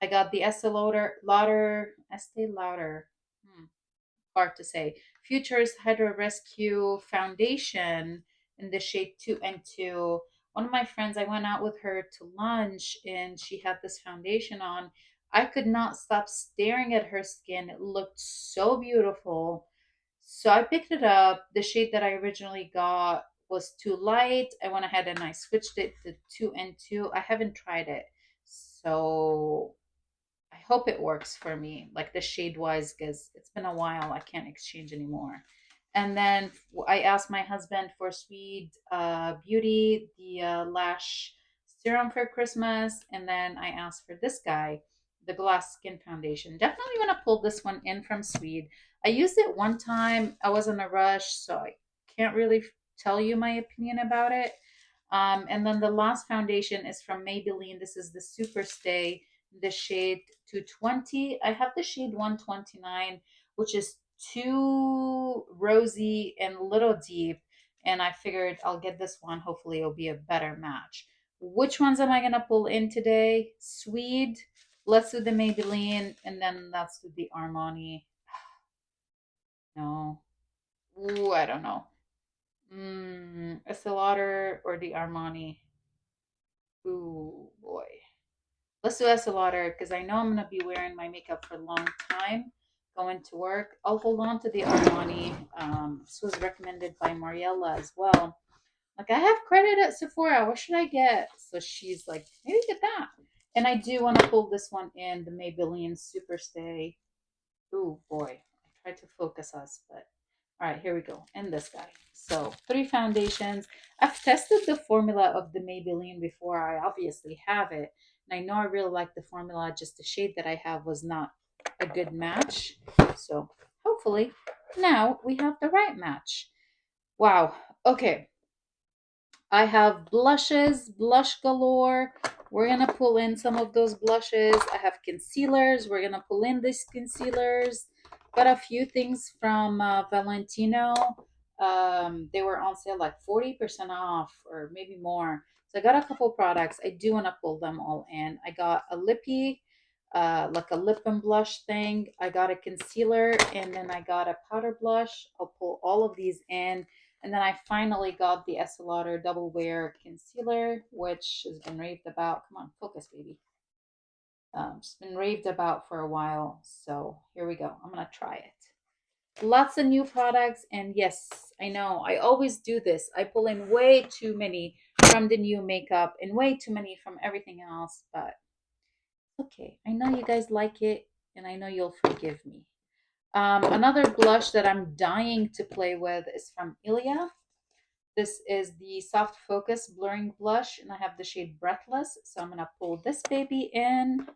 S1: I got the Estee Lauder, hard to say, Futures Hydra Rescue Foundation in the shade 2 and 2. One of my friends, I went out with her to lunch and she had this foundation on. I could not stop staring at her skin. It looked so beautiful, So I picked it up. The shade that I originally got was too light. I went ahead and I switched it to 2 and 2. I haven't tried it. So I hope it works for me, like the shade wise, because it's been a while. I can't exchange anymore. And then I asked my husband for Sweed Beauty, the lash serum for Christmas. And then I asked for this guy, the Glass Skin Foundation. Definitely want to pull this one in from Sweed. I used it one time. I was in a rush, so I can't really tell you my opinion about it. And then the last foundation is from Maybelline. This is the Super Stay, the shade 220. I have the shade 129, which is too rosy and a little deep. And I figured I'll get this one. Hopefully, it'll be a better match. Which ones am I going to pull in today? Swede. Let's do the Maybelline. And then let's do the Armani. No. Ooh, I don't know. Estee Lauder or the Armani. Ooh, boy. Let's do Estee Lauder because I know I'm going to be wearing my makeup for a long time going to work. I'll hold on to the Armani. This was recommended by Mariella as well. Like, I have credit at Sephora. What should I get? So she's like, maybe get that. And I do want to pull this one in, the Maybelline Superstay. Ooh, boy. I tried to focus us, but all right, here we go. And this guy. So 3 foundations. I've tested the formula of the Maybelline before. I obviously have it. And I know I really like the formula. Just the shade that I have was not a good match. So hopefully now we have the right match. Wow. Okay. I have blushes, blush galore. We're going to pull in some of those blushes. I have concealers. We're going to pull in these concealers. Got a few things from Valentino. They were on sale like 40% off or maybe more. So I got a couple products. I do want to pull them all in. I got a lippy, like a lip and blush thing. I got a concealer and then I got a powder blush. I'll pull all of these in. And then I finally got the Estee Lauder Double Wear Concealer, which has been raved about. Come on, focus, baby. It's been raved about for a while. So here we go. I'm going to try it. Lots of new products. And yes, I know I always do this. I pull in way too many from the new makeup and way too many from everything else. But okay, I know you guys like it and I know you'll forgive me. Another blush that I'm dying to play with is from Ilia. This is the Soft Focus Blurring Blush, and I have the shade Breathless. So I'm going to pull this baby in.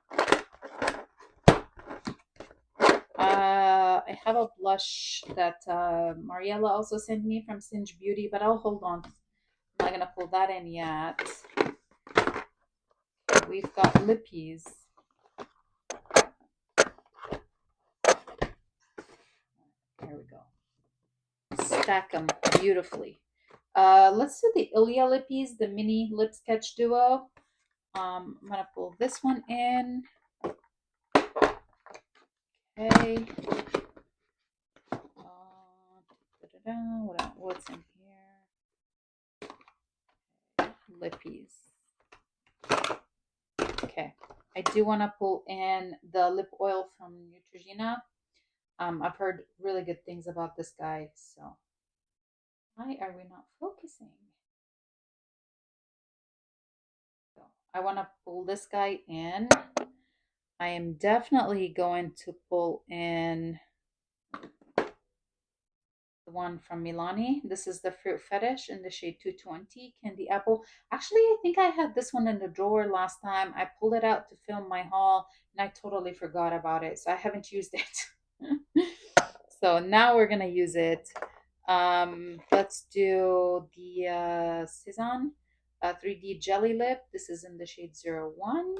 S1: I have a blush that Mariella also sent me from Singe Beauty, but I'll hold on. I'm not going to pull that in yet. We've got Lippies. Here we go. Stack them beautifully. Let's do the Ilia Lippies, the mini lip sketch duo. I'm gonna pull this one in. Okay. What's in here? Lippies. Okay. I do want to pull in the lip oil from Neutrogena. I've heard really good things about this guy, so why are we not focusing? So I want to pull this guy in. I am definitely going to pull in the one from Milani. This is the Fruit Fetish in the shade 220 Candy Apple. Actually, I think I had this one in the drawer last time. I pulled it out to film my haul and I totally forgot about it. So I haven't used it. So now we're going to use it. Let's do the Cezanne 3D Jelly Lip. This is in the shade 01.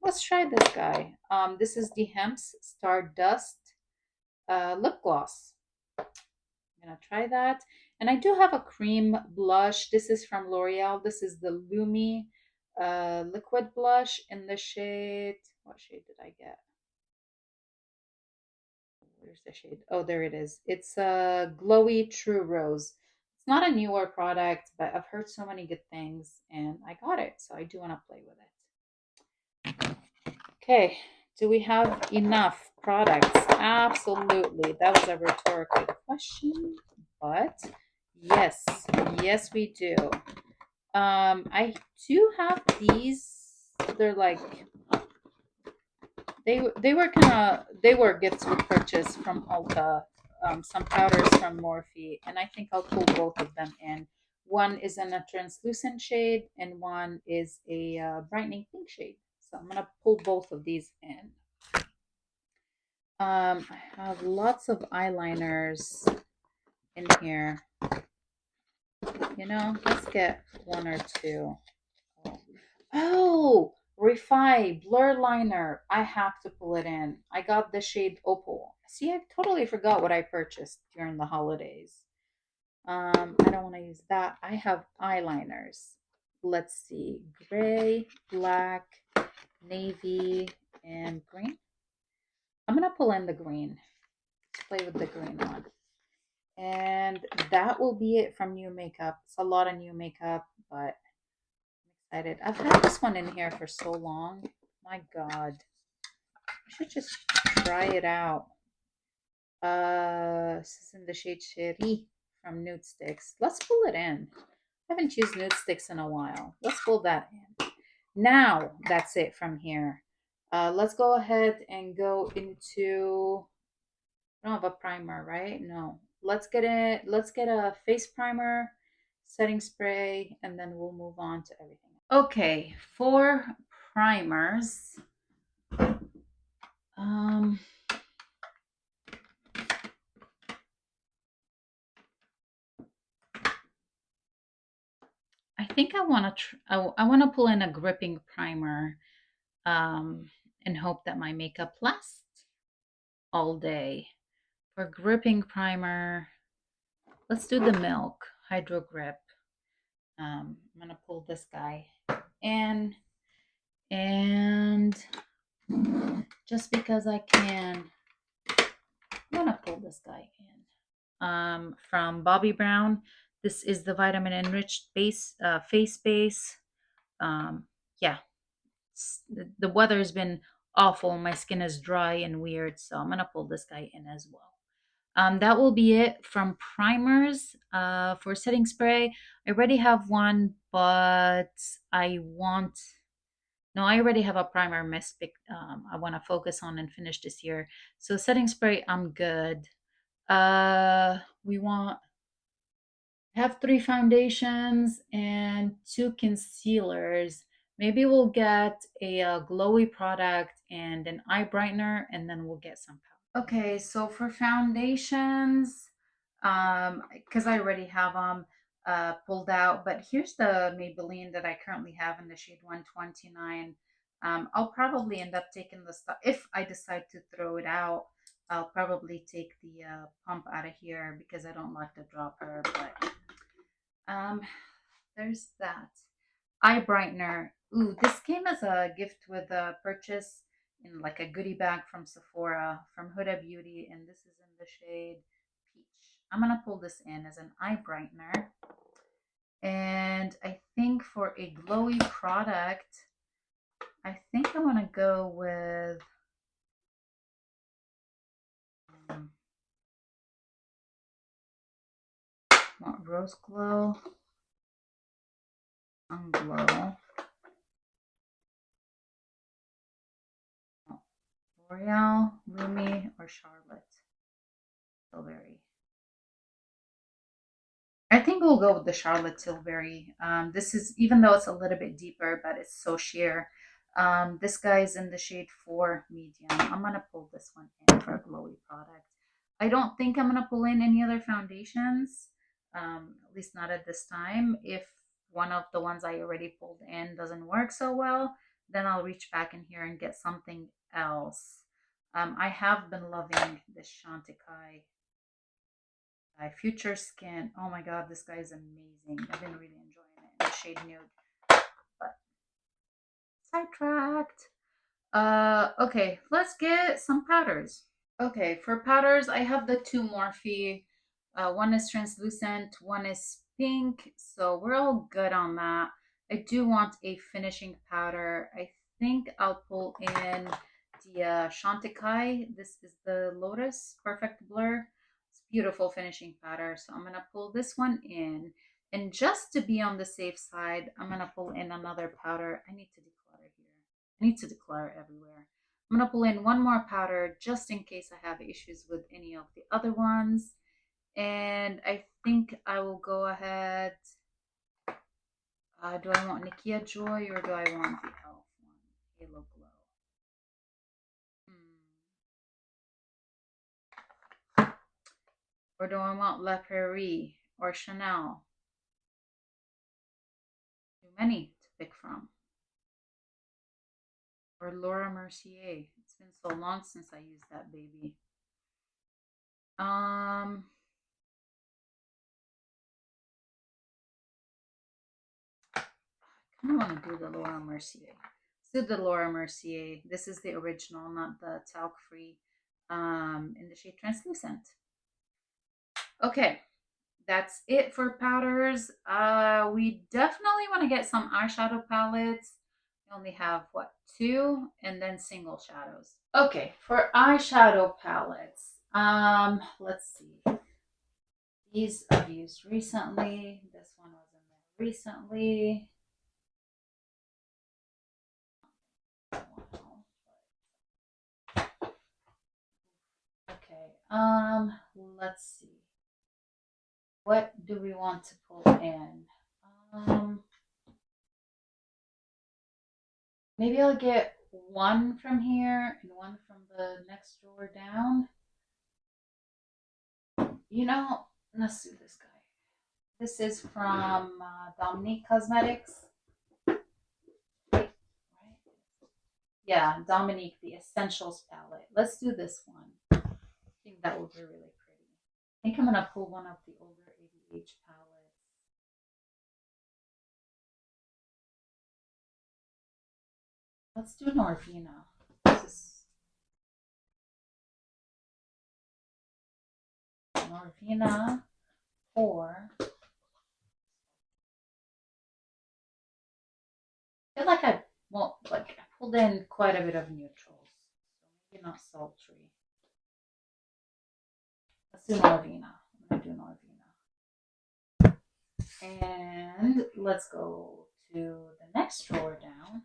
S1: Let's try this guy. This is the Hemp's Stardust lip gloss. I'm gonna try that. And I do have a cream blush. This is from L'Oreal. This is the Lumi liquid blush in the shade. What shade did I get? Where's the shade? Oh, there it is. It's a glowy True Rose. It's not a newer product, but I've heard so many good things and I got it. So I do want to play with it. Okay, Do we have enough products? Absolutely. That was a rhetorical question, but yes, yes, we do. I do have these. They're like they were gifts with purchase from Ulta. Some powders from Morphe, and I think I'll pull both of them in. One is in a translucent shade, and one is a brightening pink shade. So I'm gonna pull both of these in. I have lots of eyeliners in here. You know, let's get one or two. Oh, Refi Blur Liner. I have to pull it in. I got the shade Opal. See, I totally forgot what I purchased during the holidays. I don't want to use that. I have eyeliners. Let's see. Gray, black, navy, and green. I'm going to pull in the green. Let's play with the green one. And that will be it from new makeup. It's a lot of new makeup, but I'm excited. I've had this one in here for so long. My God. I should just try it out. This is in the shade Cherie from Nude Sticks. Let's pull it in. I haven't used Nude Sticks in a while. Let's pull that in. Now, that's it from here. Let's go ahead and go into I don't have a primer, right? No. Let's get it. Let's get a face primer, setting spray, and then we'll move on to everything. Okay, for primers, um, I think I want to. I want to pull in a gripping primer, and hope that my makeup lasts all day. For gripping primer, let's do the Milk Hydro Grip. I'm gonna pull this guy in, and just because I can, I'm gonna pull this guy in. From Bobbi Brown. This is the vitamin enriched base face base. Yeah, the weather has been awful. My skin is dry and weird, so I'm gonna pull this guy in as well. That will be it from primers. For setting spray, I already have one, but I want. No, I already have a primer mist pick. I want to focus on and finish this year. So setting spray, I'm good. We want have three foundations and two concealers. Maybe we'll get a glowy product and an eye brightener, and then we'll get some powder. Okay, so for foundations, because I already have them pulled out, but here's the Maybelline that I currently have in the shade 129. I'll probably end up taking the stuff if I decide to throw it out. I'll probably take the pump out of here because I don't like the dropper, but um, there's that. Eye brightener. Ooh, this came as a gift with a purchase in like a goodie bag from Sephora from Huda Beauty, and this is in the shade Peach. I'm gonna pull this in as an eye brightener. And I think for a glowy product, I think I want to go with Rose Glow, Unglow, L'Oreal, Rumi, or Charlotte Tilbury. I think we'll go with the Charlotte Tilbury. This is, even though it's a little bit deeper, but it's so sheer. This guy's in the shade 4 medium. I'm going to pull this one in for a glowy product. I don't think I'm going to pull in any other foundations, at least not at this time. If one of the ones I already pulled in doesn't work so well, then I'll reach back in here and get something else. I have been loving this Chantecaille Future Skin. Oh my god, this guy is amazing. I've been really enjoying it in the shade nude. But sidetracked. Okay, let's get some powders. Okay, for powders, I have the two Morphe. One is translucent, one is pink, so we're all good on that. I do want a finishing powder. I think I'll pull in the Chantecaille. This is the Lotus Perfect Blur. It's beautiful finishing powder. So I'm going to pull this one in. And just to be on the safe side, I'm going to pull in another powder. I need to declutter here. I need to declutter everywhere. I'm going to pull in one more powder just in case I have issues with any of the other ones. And I think I will go ahead. Do I want Nikia Joy or do I want the e.l.f. one? Halo Glow. Or do I want La Prairie or Chanel? Too many to pick from. Or Laura Mercier. It's been so long since I used that baby. I don't want to do the Laura Mercier. Let's do the Laura Mercier. This is the original, not the talc-free, in the shade Translucent. Okay, that's it for powders. We definitely want to get some eyeshadow palettes. We only have, what, 2? And then single shadows. Okay, for eyeshadow palettes, let's see. These I've used recently. This one was in there recently. Okay, let's see. What do we want to pull in? Maybe I'll get one from here and one from the next drawer down. You know, let's do this guy. This is from Dominique Cosmetics. Right? Yeah, Dominique, the Essentials palette. Let's do this one. I think that would be really pretty. I think I'm going to pull one of the older ABH palettes. Let's do Norvina. This is Norvina 4. I feel like I pulled in quite a bit of neutrals, so maybe not sultry. Let's do Norvina. I'm gonna do Norvina, and let's go to the next drawer down.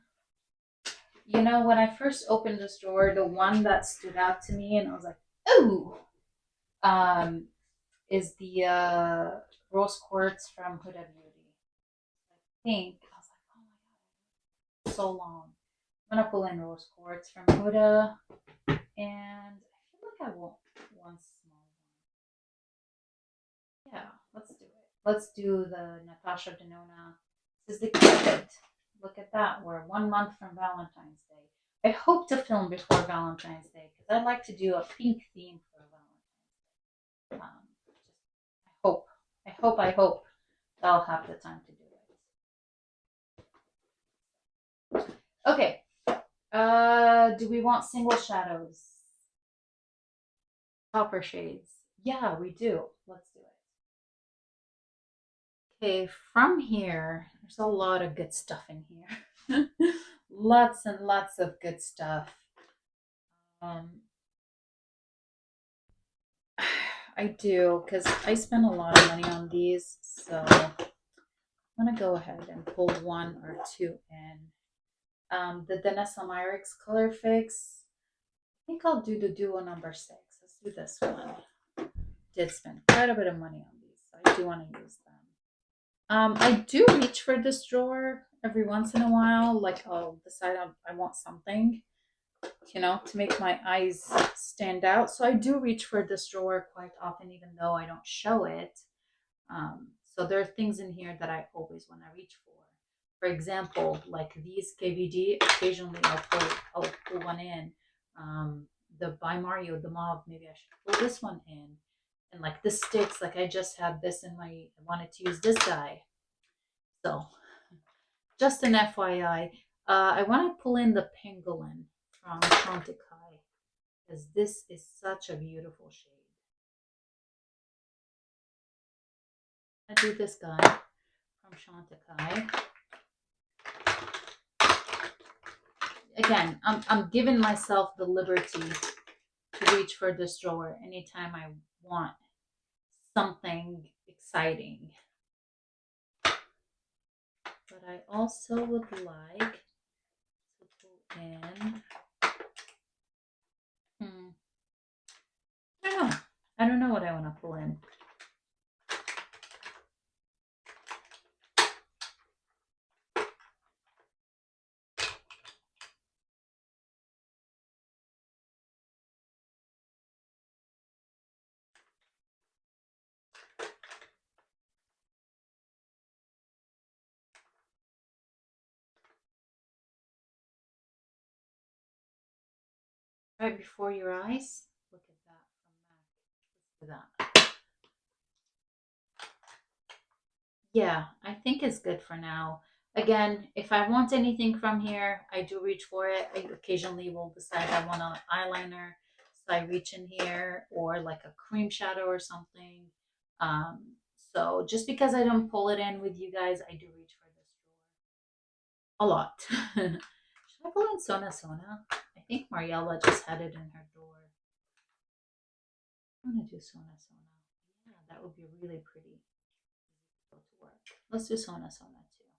S1: You know, when I first opened this drawer, the one that stood out to me, and I was like, "Ooh," is the Rose Quartz from Huda Beauty. I think I was like, "Oh my god, so long." I'm gonna pull in Rose Quartz from Huda, and I feel like I want one small one. Yeah, let's do it. Let's do the Natasha Denona. This is the Cupid. Look at that. We're 1 month from Valentine's Day. I hope to film before Valentine's Day because I'd like to do a pink theme for Valentine's Day. I hope that I'll have the time to do it. Okay. Do we want single shadows? Copper shades. Yeah, we do. Let's do it. Okay, from here, there's a lot of good stuff in here. Lots and lots of good stuff. I do, because I spend a lot of money on these, so I'm gonna go ahead and pull 1 or 2 in. The Danessa Myricks Color Fix. I think I'll do the Duo number 6. Let's do this one. Did spend quite a bit of money on these, so I do want to use them. I do reach for this drawer every once in a while. Like I'll decide I want something, you know, to make my eyes stand out. So I do reach for this drawer quite often, even though I don't show it. So there are things in here that I always want to reach for. For example, like these KVD, occasionally I'll pull one in. The By Mario, the mauve, maybe I should pull this one in. And like the sticks, like I just had this in I wanted to use this guy. So just an FYI. I want to pull in the Pangolin from Chantecaille because this is such a beautiful shade. I do this guy from Chantecaille. again, I'm giving myself the liberty to reach for this drawer anytime I want something exciting. But I also would like to pull in. I don't know. I don't know what I want to pull in. Right before your eyes. Look at that from MAC. Look at that. Yeah, I think it's good for now. Again, if I want anything from here, I do reach for it. I occasionally will decide I want an eyeliner, so I reach in here, or like a cream shadow or something. So just because I don't pull it in with you guys, I do reach for this drawer a lot. Should I pull in Sona Sona? I think Mariella just had it in her drawer. I'm gonna do Sona Sona. Yeah, that would be really pretty. Go to work. Let's do Sona Sona too.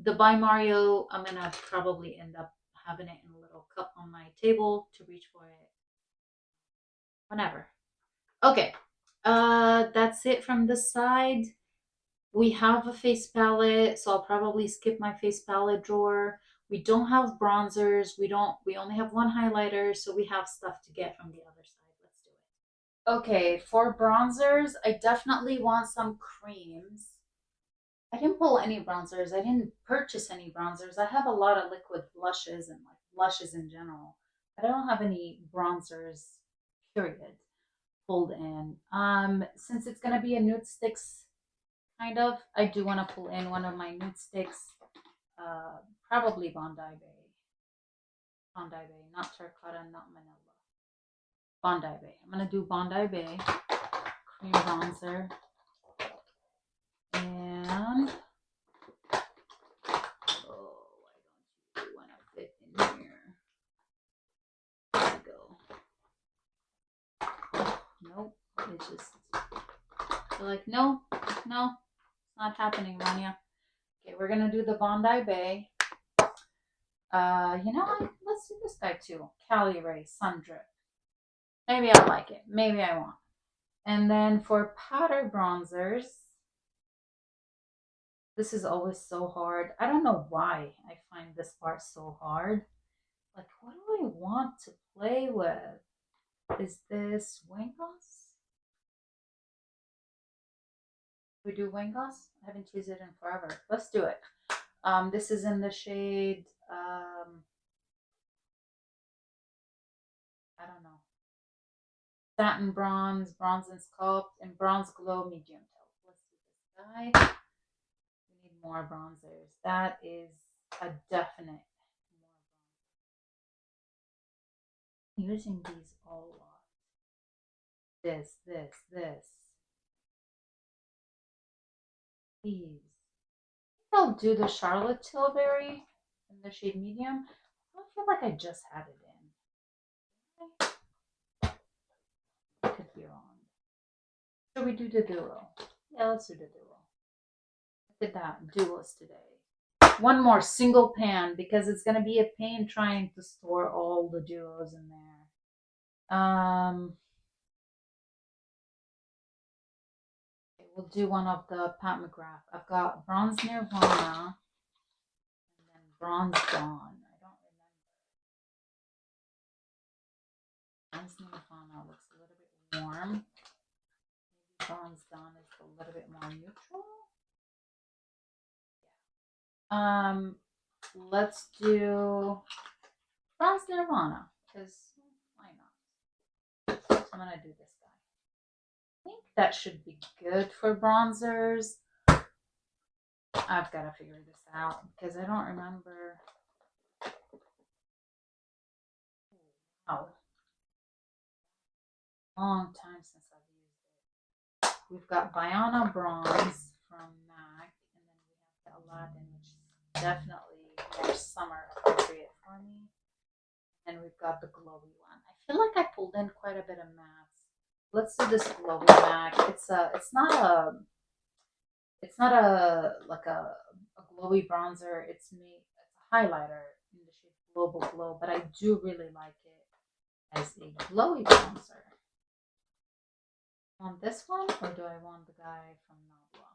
S1: The By Mario, I'm gonna probably end up having it in a little cup on my table to reach for it whenever. Okay, that's it from this side. We have a face palette, so I'll probably skip my face palette drawer. We don't have bronzers. We only have one highlighter, so we have stuff to get from the other side. Let's do it. Okay, for bronzers, I definitely want some creams. I didn't pull any bronzers. I didn't purchase any bronzers. I have a lot of liquid blushes and like blushes in general. But I don't have any bronzers, period, pulled in. Since it's gonna be a nude sticks kind of, I do want to pull in one of my nude sticks. Probably Bondi Bay. Bondi Bay, not terracotta, not manila. Bondi Bay. I'm gonna do Bondi Bay cream bronzer. And oh, why don't you want to fit in here? There we go. Nope. It's just they're like, no, no, it's not happening, Rania. Okay, we're gonna do the Bondi Bay. You know what? Let's do this guy too. Cali Ray Sun Drip. Maybe I'll like it. Maybe I won't. And then for powder bronzers, this is always so hard. I don't know why I find this part so hard. Like, what do I want to play with? Is this Wingos? We do Wingos? I haven't used it in forever. Let's do it. This is in the shade, I don't know, satin bronze, bronze and sculpt, and bronze glow medium taupe. Let's do this guy. We need more bronzers. That is a definite more bronzer. I'm using these all a lot. This. These. I'll do the Charlotte Tilbury in the shade medium. I feel like I just had it in. I could be wrong. Should we do the duo? Yeah, let's do the duo. Look at that, duos today. One more single pan because it's going to be a pain trying to store all the duos in there. Okay, we'll do one of the Pat McGrath. I've got Bronze Nirvana and then Bronze Dawn. I don't remember. Bronze Nirvana looks a little bit warm. Maybe Bronze Dawn is a little bit more neutral. Yeah. Let's do Bronze Nirvana because why not? So I'm gonna do this guy. I think that should be good for bronzers. I've got to figure this out because I don't remember. Oh, long time since I've used it. We've got Biana Bronze from MAC, and then we have the Aladdin, which is definitely more summer appropriate for me. And we've got the glowy one. I feel like I pulled in quite a bit of mattes. Let's do this glowy matte. It's not a like a glowy bronzer. It's a highlighter in the shade Global Glow, but I do really like it as a glowy bronzer. Want this one, or do I want the guy from Nabla?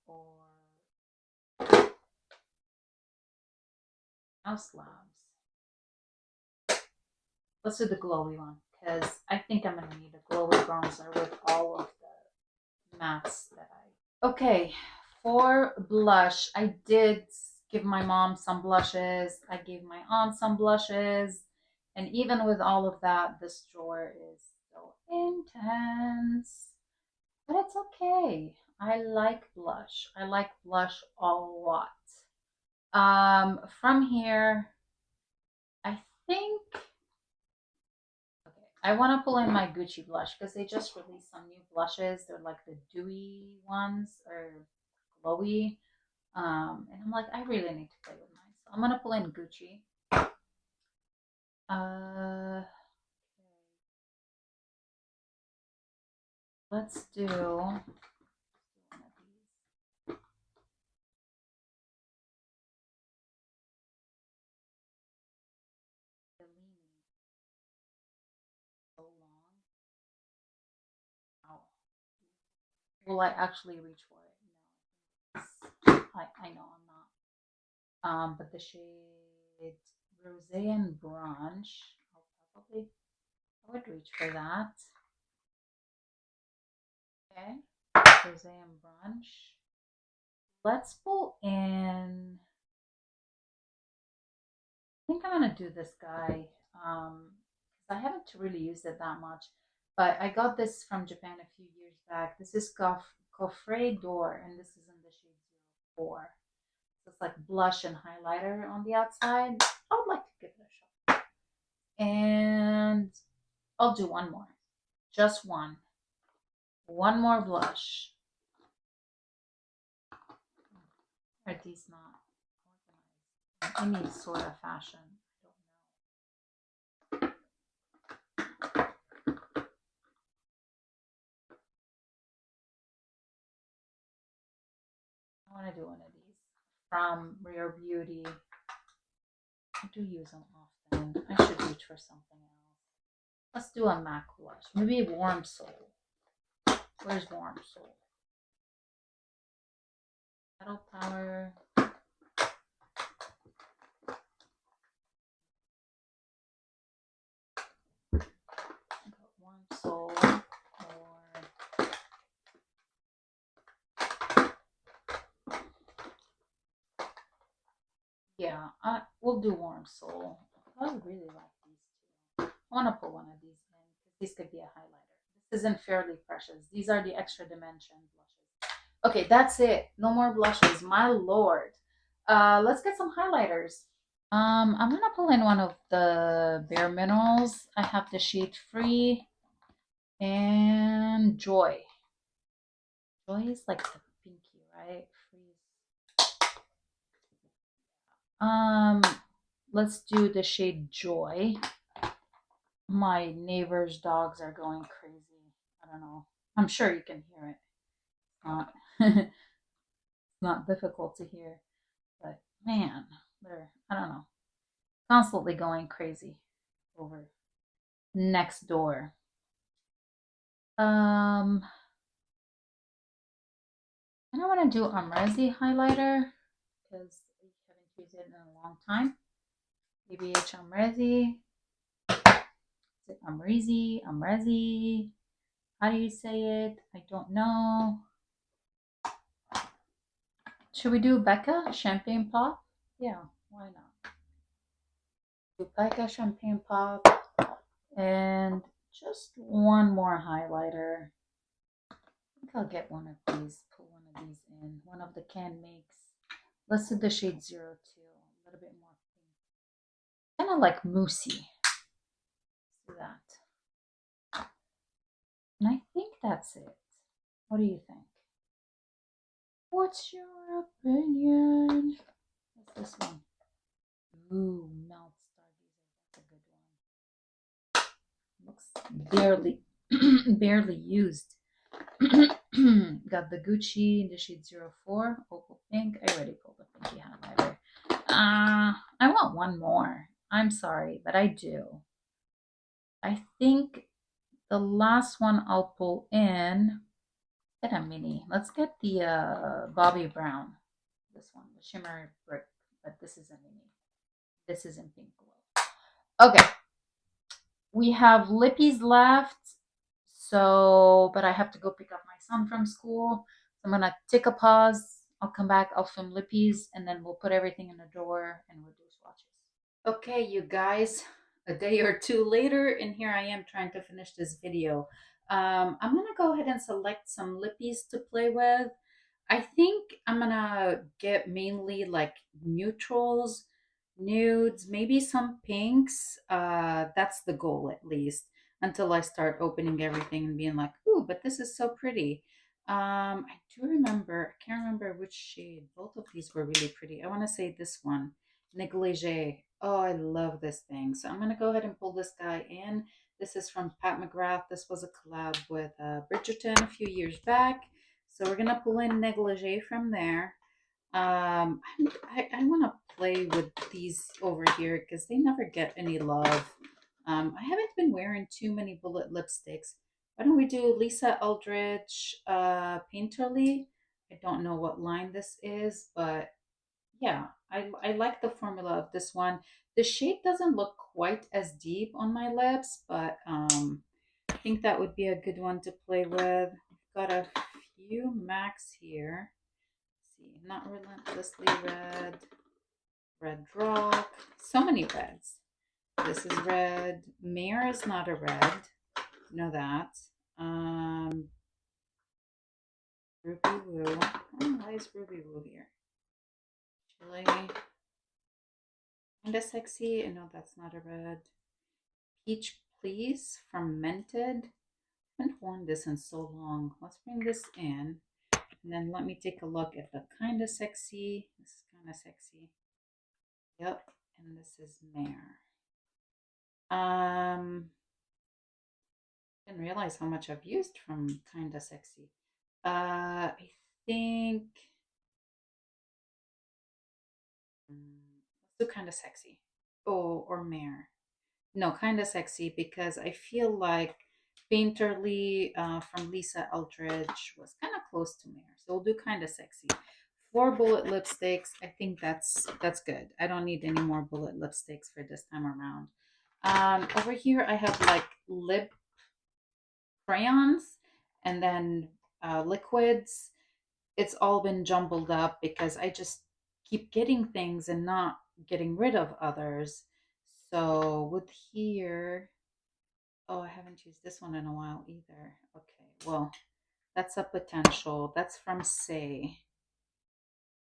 S1: Or House Labs? Let's do the glowy one, because I think I'm gonna need a glowy bronzer with all of the mattes that I. Okay, for blush, I did give my mom some blushes. I gave my aunt some blushes. And even with all of that, this drawer is so intense. But it's okay. I like blush. I like blush a lot. From here, I think I want to pull in my Gucci blush because they just released some new blushes. They're like the dewy ones or glowy. And I'm like, I really need to play with mine. So I'm gonna pull in Gucci. Let's do one of these. So long. Wow. Will I actually reach for it? No. I know I'm not. But the shade Rosé and Bronze, I would reach for that. Okay. Rosé and Bronze. Let's pull in. I think I'm gonna do this guy. I haven't really used it that much, but I got this from Japan a few years back. This is Coffret d'Or, and this is in the shade 04. So it's like blush and highlighter on the outside. I would like to give it a shot. And I'll do one more. Just one. One more blush. Are these not organized in any sort of fashion? I want to do one of these from Rare Beauty. I do use them often. I should reach for something else. Let's do a MAC blush. Maybe Warm Soul. Where's Warm Soul? Petal Power. Warm Soul. Yeah, we'll do Warm Soul. I really like these two. I want to put one of these in because these could be a highlighter. This isn't Fairly Precious. These are the extra dimension blushes. Okay, that's it. No more blushes. My lord. Let's get some highlighters. I'm gonna pull in one of the Bare Minerals. I have the shade Free and Joy. Joy is like the pinky, right? Free. Let's do the shade Joy. My neighbor's dogs are going crazy. I don't know. I'm sure you can hear it. It's not difficult to hear, but man, they're, I don't know, constantly going crazy over next door. And I want to do Amrezi highlighter because we haven't used it in a long time. ABH Amrezi. Is it Amrezi? How do you say it? I don't know. Should we do Becca Champagne Pop? Yeah, why not? Do Becca Champagne Pop and just one more highlighter. I think I'll get one of these, put one of these in. One of the Can Makes. Let's do the shade 02, a little bit more pink. Kind of like moussey. Let's do that. And I think that's it. What do you think? What's your opinion? What's this one? Ooh, melt stargazer. That's a good one. Looks barely barely used. Got the Gucci in the shade 04, opal pink. I already pulled the pinky highlighter. I want one more. I'm sorry, but I do. I think the last one I'll pull in. Get a mini. Let's get the Bobby Brown. This one, the shimmer brick, but this is a mini. This is in pink glow. Okay, we have Lippies left. So, but I have to go pick up my son from school. So I'm gonna take a pause. I'll come back. I'll film Lippies, and then we'll put everything in the drawer and we'll do swatches. Okay, you guys, a day or two later, and here I am trying to finish this video. I'm gonna go ahead and select some lippies to play with. I think I'm gonna get mainly like neutrals, nudes, maybe some pinks. That's the goal at least until I start opening everything and being like, ooh, but this is so pretty. I do remember, I can't remember which shade. Both of these were really pretty. I want to say this one, Negligee. Oh, I love this thing. So I'm gonna go ahead and pull this guy in. This is from Pat McGrath. This was a collab with Bridgerton a few years back. So we're gonna pull in Negligee from there. I want to play with these over here because they never get any love. I haven't been wearing too many bullet lipsticks. Why don't we do Lisa Eldridge Painterly? I don't know what line this is, but yeah, I like the formula of this one. The shade doesn't look quite as deep on my lips, but I think that would be a good one to play with. We've got a few MACs here. Let's see, not relentlessly red, red rock, so many reds. This is red. Mare is not a red. Know that. Um, Ruby Woo. Oh, why is Ruby Woo here? Chile. Kinda sexy. I know that's not a red. Peach Please from Mented. I haven't worn this in so long. Let's bring this in. And then let me take a look at the Kinda Sexy. This is Kinda Sexy. Yep. And this is Mare. Didn't realize how much I've used from Kinda Sexy. I think let's do Kinda Sexy. Oh, or Mare. No, Kinda Sexy because I feel like Painterly from Lisa Eldridge was kind of close to Mare. So we'll do Kinda Sexy. 4 bullet lipsticks. I think that's good. I don't need any more bullet lipsticks for this time around. Over here I have like lip crayons and then liquids. It's all been jumbled up because I just keep getting things and not getting rid of others. So with here, oh, I haven't used this one in a while either. Okay, well, that's a potential. That's from Say.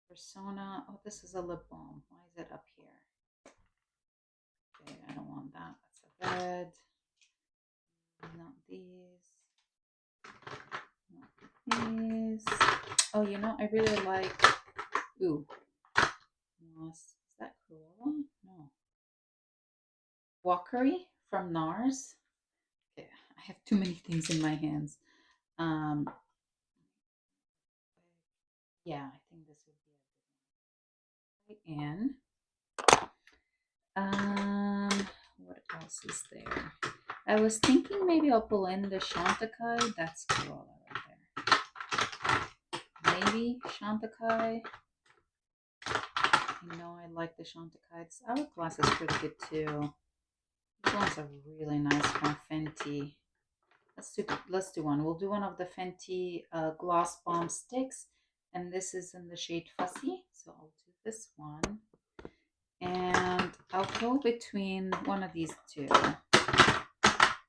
S1: Persona. Oh, this is a lip balm. Why is it up here? Okay, I don't want that. That's a red. Not these. Not these. Oh, you know, I really like. Ooh. Is that Corolla? No. Walkery from NARS. Okay, I have too many things in my hands. Um, yeah, I think this would be a good one. In. What else is there? I was thinking maybe I'll pull in the Chantecaille. That's Corolla right there. Maybe Chantecaille. You know, I like the Chantecaille. This Hourglass is pretty good too. These ones are really nice from Fenty. Let's do one. We'll do one of the Fenty Gloss Bomb Sticks. And this is in the shade Fussy. So I'll do this one. And I'll go between one of these two.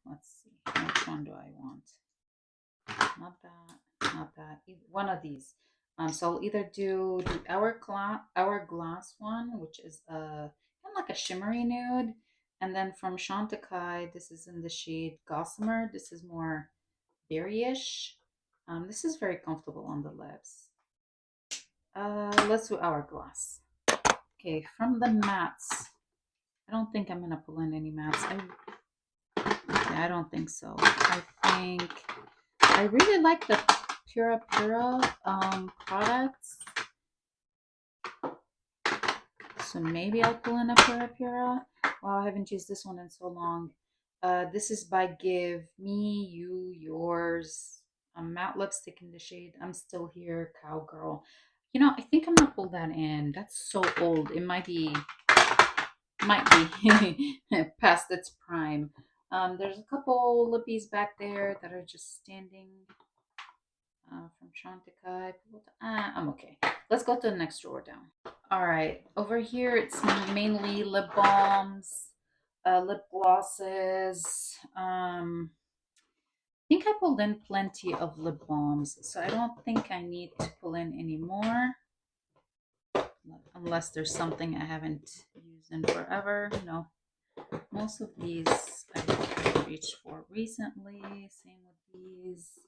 S1: Let's see. Which one do I want? Not that. Not that. One of these. So I'll either do the Hourglass one, which is kind of like a shimmery nude. And then from Chantecaille, this is in the shade Gossamer. This is more berryish. This is very comfortable on the lips. Let's do Hourglass. Okay, from the mattes. I don't think I'm gonna pull in any mattes. I don't think so. I think I really like the Pura products. So maybe I'll pull in a Pura. Wow, I haven't used this one in so long. This is by Give Me You Yours. Matte lipstick in the shade I'm Still Here, Cowgirl. You know, I think I'm gonna pull that in. That's so old. It might be past its prime. There's a couple lippies back there that are just standing from Chantica. I'm okay. Let's go to the next drawer down. All right, over here it's mainly lip balms, lip glosses. I think I pulled in plenty of lip balms, so I don't think I need to pull in any more. Unless there's something I haven't used in forever. No, most of these I've reached for recently. Same with these.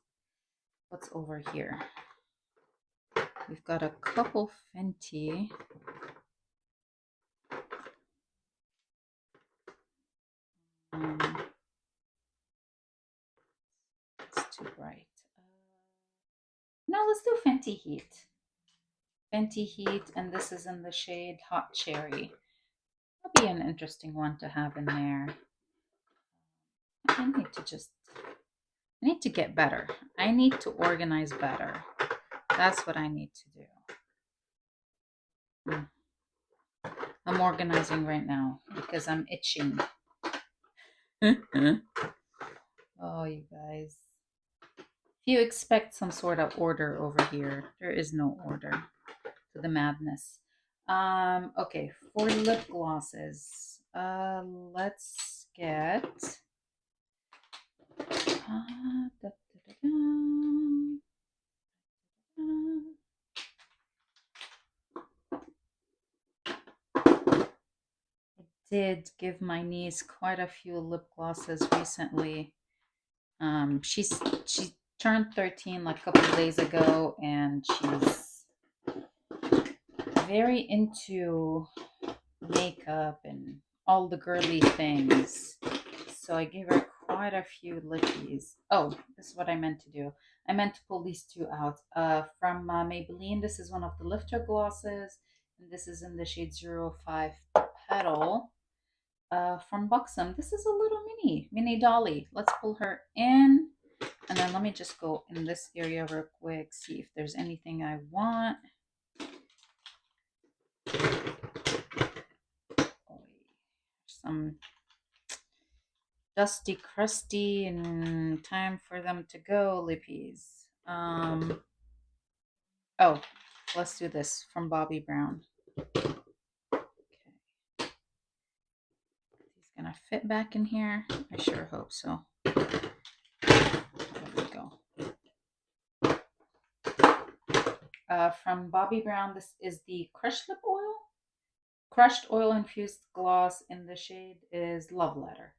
S1: What's over here? We've got a couple Fenty. It's too bright. No, let's do Fenty Heat. Fenty Heat, and this is in the shade Hot Cherry. That'll be an interesting one to have in there. I need to get better. I need to organize better. That's what I need to do. I'm organizing right now because I'm itching. Oh, you guys. If you expect some sort of order over here, there is no order to the madness. Okay, for lip glosses, let's get did give my niece quite a few lip glosses recently. She turned 13 like a couple of days ago, and she's very into makeup and all the girly things. So I gave her quite a few lippies. Oh, this is what I meant to do. I meant to pull these two out. From Maybelline, this is one of the lifter glosses, and this is in the shade 05 Petal. From Buxom, this is a little mini dolly. Let's pull her in, and then let me just go in this area real quick, see if there's anything I want. Some dusty, crusty, and time for them to go lippies. Oh, let's do this from Bobbi Brown. Okay. He's gonna fit back in here. I sure hope so. There we go. From Bobbi Brown, this is the Crushed Lip Oil. Crushed oil infused gloss in the shade is Love Letter.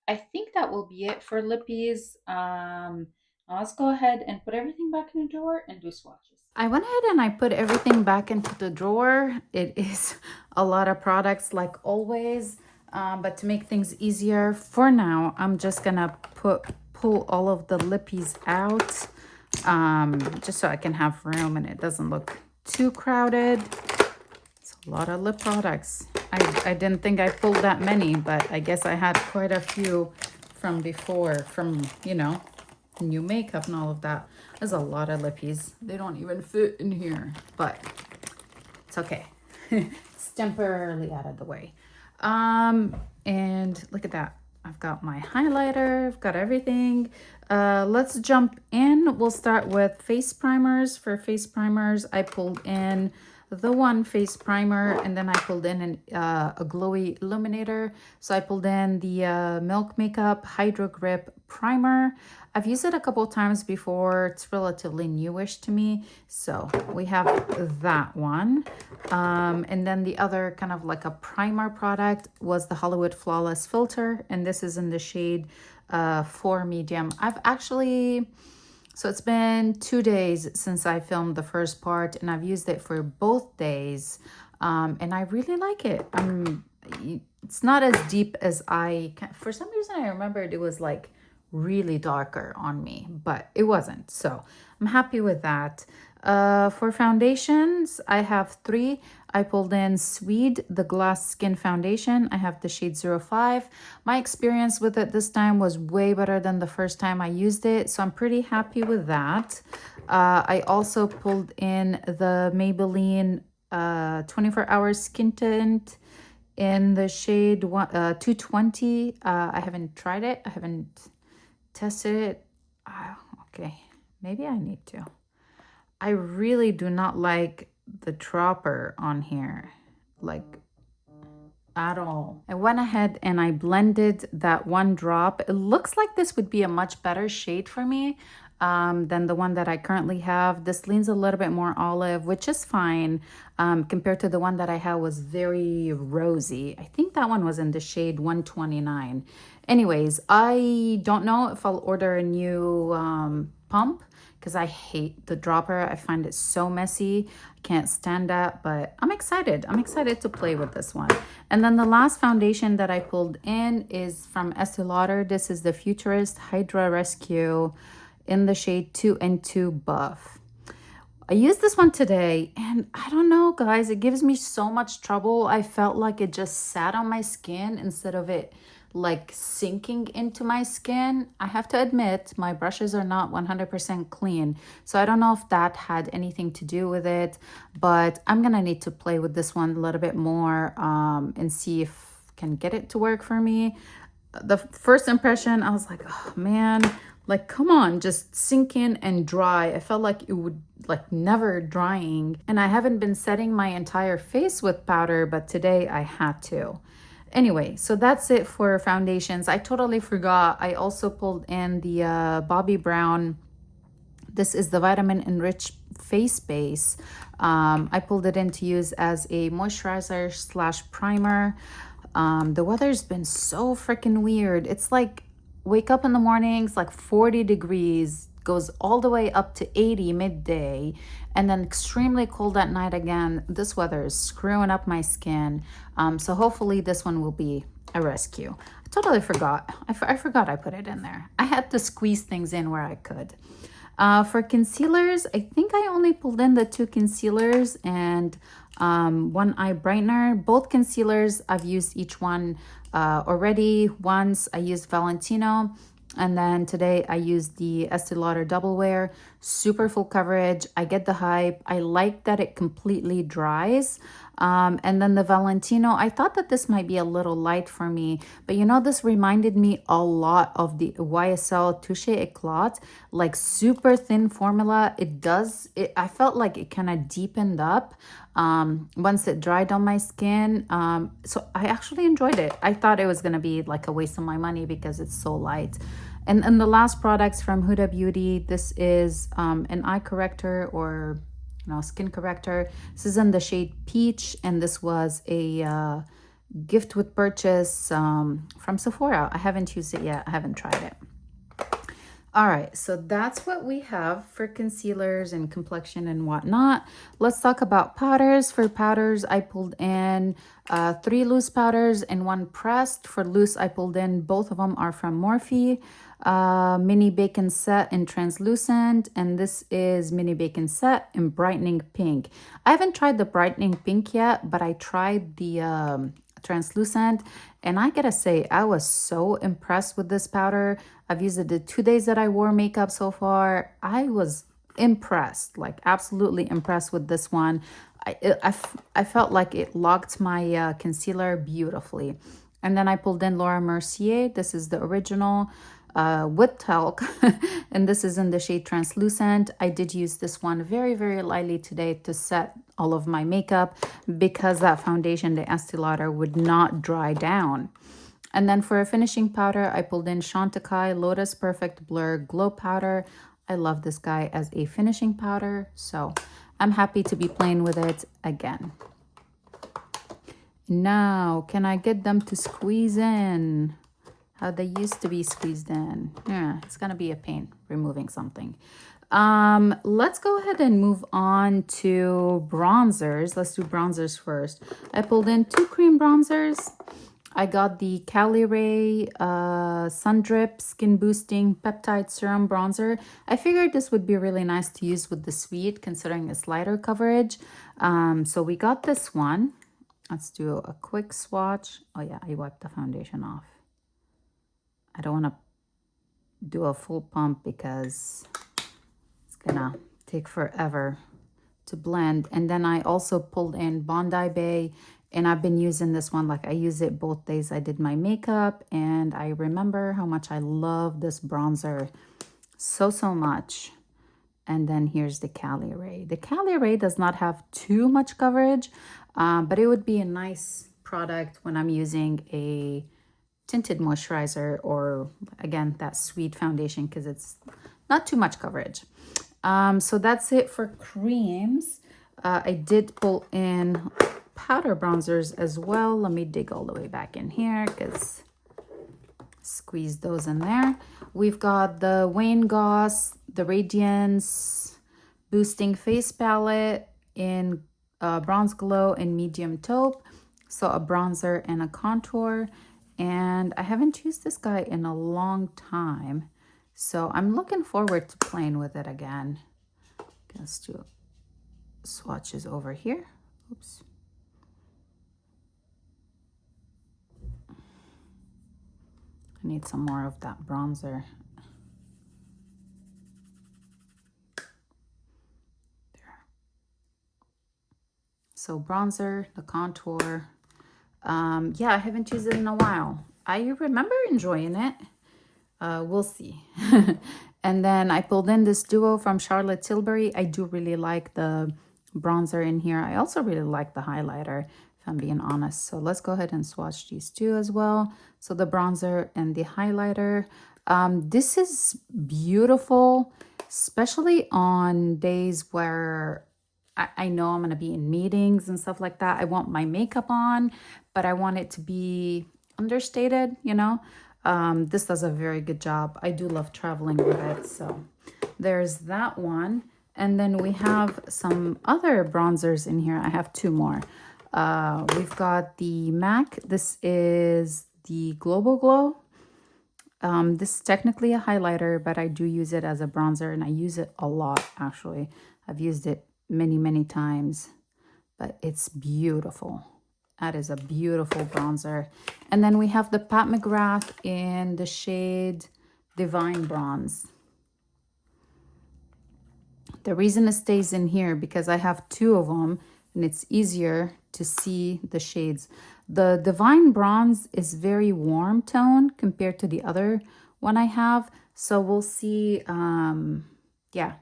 S1: I think that will be it for lippies. Now let's go ahead and put everything back in the drawer and do swatches. I went ahead and I put everything back into the drawer. It is a lot of products like always, but to make things easier for now, I'm just gonna pull all of the lippies out, just so I can have room and it doesn't look too crowded. It's a lot of lip products. I didn't think I pulled that many, but I guess I had quite a few from before, from, you know, new makeup and all of that. There's a lot of lippies. They don't even fit in here, but it's okay. It's temporarily out of the way. And look at that. I've got my highlighter. I've got everything. Let's jump in. We'll start with face primers. For face primers, I pulled in the one face primer, and then I pulled in a glowy illuminator. So I pulled in the Milk Makeup Hydro Grip Primer. I've used it a couple times before. It's relatively newish to me. So we have that one. And then the other kind of like a primer product was the Hollywood Flawless Filter. And this is in the shade 4 medium. I've actually So it's been 2 days since I filmed the first part, and I've used it for both days. And I really like it. It's not as deep as for some reason, I remembered it was like really darker on me, but it wasn't. So I'm happy with that. For foundations, I have three. I pulled in Sweed, the Glass Skin Foundation. I have the shade 05. My experience with it this time was way better than the first time I used it, so I'm pretty happy with that. I also pulled in the Maybelline 24 Hour Skin Tint in the shade 220. I haven't tried it. I haven't tested it. Okay, maybe I need to. I really do not like the dropper on here, like at all. I went ahead and I blended that one drop. It looks like this would be a much better shade for me than the one that I currently have. This leans a little bit more olive, which is fine compared to the one that I had was very rosy. I think that one was in the shade 129. Anyways, I don't know if I'll order a new pump because I hate the dropper. I find it so messy. I can't stand that, but I'm excited. I'm excited to play with this one. And then the last foundation that I pulled in is from Estee Lauder. This is the Futurist Hydra Rescue in the shade 2 and 2 Buff. I used this one today, and I don't know, guys, it gives me so much trouble. I felt like it just sat on my skin instead of it like sinking into my skin. I have to admit, my brushes are not 100% clean, so I don't know if that had anything to do with it, but I'm gonna need to play with this one a little bit more and see if I can get it to work for me. The first impression, I was like, oh man, like, come on, just sink in and dry. I felt like it would like never drying. And I haven't been setting my entire face with powder, but today I had to. Anyway, so that's it for foundations. I totally forgot. I also pulled in the Bobbi Brown. This is the Vitamin Enriched Face Base. I pulled it in to use as a moisturizer slash primer. The weather's been so freaking weird. It's like wake up in the mornings like 40 degrees, goes all the way up to 80 midday, and then extremely cold at night again. This weather is screwing up my skin. So hopefully this one will be a rescue. I totally forgot. I forgot I put it in there. I had to squeeze things in where I could. For concealers, I think I only pulled in the 2 concealers and one eye brightener. Both concealers, I've used each one already. Once I used Valentino, and then today I used the Estee Lauder Double Wear. Super full coverage. I get the hype. I like that it completely dries. And then the Valentino, I thought that this might be a little light for me, but you know, this reminded me a lot of the YSL Touche Eclat, like super thin formula. I felt like it kind of deepened up once it dried on my skin. So I actually enjoyed it. I thought it was going to be like a waste of my money because it's so light. And the last products from Huda Beauty, this is an eye corrector or skin corrector. This is in the shade Peach, and this was a gift with purchase from Sephora. I haven't used it yet. I haven't tried it. All right, so that's what we have for concealers and complexion and whatnot. Let's talk about powders. For powders, I pulled in 3 loose powders and 1 pressed. For loose, I pulled in, both of them are from Morphe. Mini Bacon Set in Translucent, and this is Mini Bacon Set in Brightening Pink. I haven't tried the Brightening Pink yet, but I tried the Translucent, and I gotta say, I was so impressed with this powder. I've used it the 2 days that I wore makeup so far. I was impressed, like absolutely impressed with this one. I felt like it locked my concealer beautifully. And then I pulled in Laura Mercier. This is the original with talc, and this is in the shade Translucent. I did use this one very, very lightly today to set all of my makeup because that foundation, the Estee Lauder, would not dry down. And then for a finishing powder, I pulled in Chantecaille Lotus Perfect Blur Glow Powder. I love this guy as a finishing powder, so I'm happy to be playing with it again. Now, can I get them to squeeze in? how they used to be squeezed in. Yeah, it's gonna be a pain removing something. Let's go ahead and move on to bronzers. Let's do bronzers first. I pulled in 2 cream bronzers. I got the Cali Ray Sun Drip Skin Boosting Peptide Serum Bronzer. I figured this would be really nice to use with the Sweed, considering its lighter coverage. So we got this one. Let's do a quick swatch. Oh yeah, I wiped the foundation off. I don't want to do a full pump because it's gonna take forever to blend. And then I also pulled in Bondi Bay, and I've been using this one. Like, I use it both days I did my makeup, and I remember how much I love this bronzer so much. And then here's the Cali Ray. The Cali Ray does not have too much coverage, but it would be a nice product when I'm using a tinted moisturizer, or again, that Sweet foundation, because it's not too much coverage. So that's it for creams. I did pull in powder bronzers as well. Let me dig all the way back in here because squeeze those in there. We've got the Wayne Goss, the Radiance Boosting Face Palette in Bronze Glow and Medium Taupe. So a bronzer and a contour. And I haven't used this guy in a long time, so I'm looking forward to playing with it again. Let's do swatches over here. Oops. I need some more of that bronzer. There. So bronzer, the contour. Yeah, I haven't used it in a while. I remember enjoying it. We'll see. And then I pulled in this duo from Charlotte Tilbury. I do really like the bronzer in here. I also really like the highlighter, if I'm being honest. So let's go ahead and swatch these two as well. So the bronzer and the highlighter. This is beautiful, especially on days where I know I'm going to be in meetings and stuff like that. I want my makeup on, but I want it to be understated, you know. This does a very good job. I do love traveling with it. So there's that one. And then we have some other bronzers in here. I have 2 more. We've got the MAC. This is the Global Glow. This is technically a highlighter, but I do use it as a bronzer, and I use it a lot, actually. I've used it many times, but it's beautiful. That is a beautiful bronzer. And then we have the Pat McGrath in the shade Divine Bronze. The reason it stays in here because I have 2 of them, and it's easier to see the shades. The Divine Bronze is very warm tone compared to the other one I have. So we'll see. Yeah,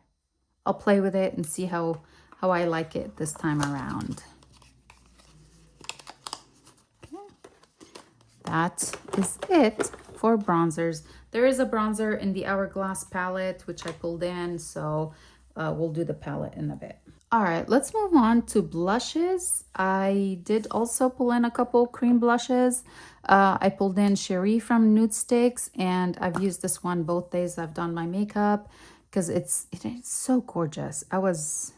S1: I'll play with it and see how I like it this time around. Okay. That is it for bronzers. There is a bronzer in the Hourglass palette, which I pulled in. So we'll do the palette in a bit. All right, let's move on to blushes. I did also pull in a couple cream blushes. I pulled in Cherie from Nude Sticks, and I've used this one both days I've done my makeup because it's so gorgeous. I was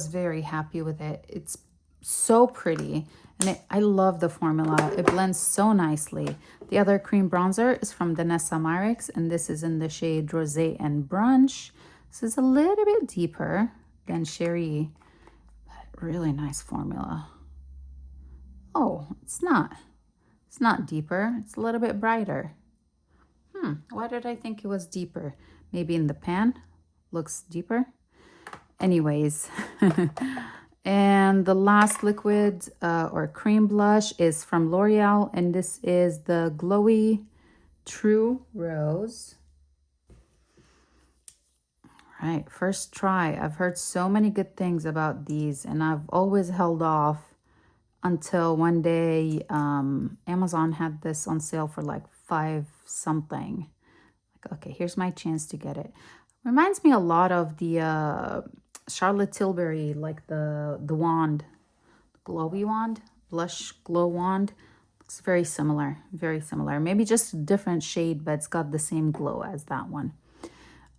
S1: very happy with it. It's so pretty, and I love the formula. It blends so nicely. The other cream bronzer is from Danessa Myricks, and this is in the shade Rosé and Brunch. This is a little bit deeper than Cherie, but really nice formula. Oh, it's not deeper. It's a little bit brighter. Why did I think it was deeper? Maybe in the pan looks deeper. Anyways, and the last liquid or cream blush is from L'Oreal, and this is the Glowy True Rose. All right, first try. I've heard so many good things about these, and I've always held off until one day Amazon had this on sale for like $5 something. Like, okay, here's my chance to get it. Reminds me a lot of the Charlotte Tilbury, like the wand, glowy wand, blush glow wand. It's very similar, very similar. Maybe just a different shade, but it's got the same glow as that one.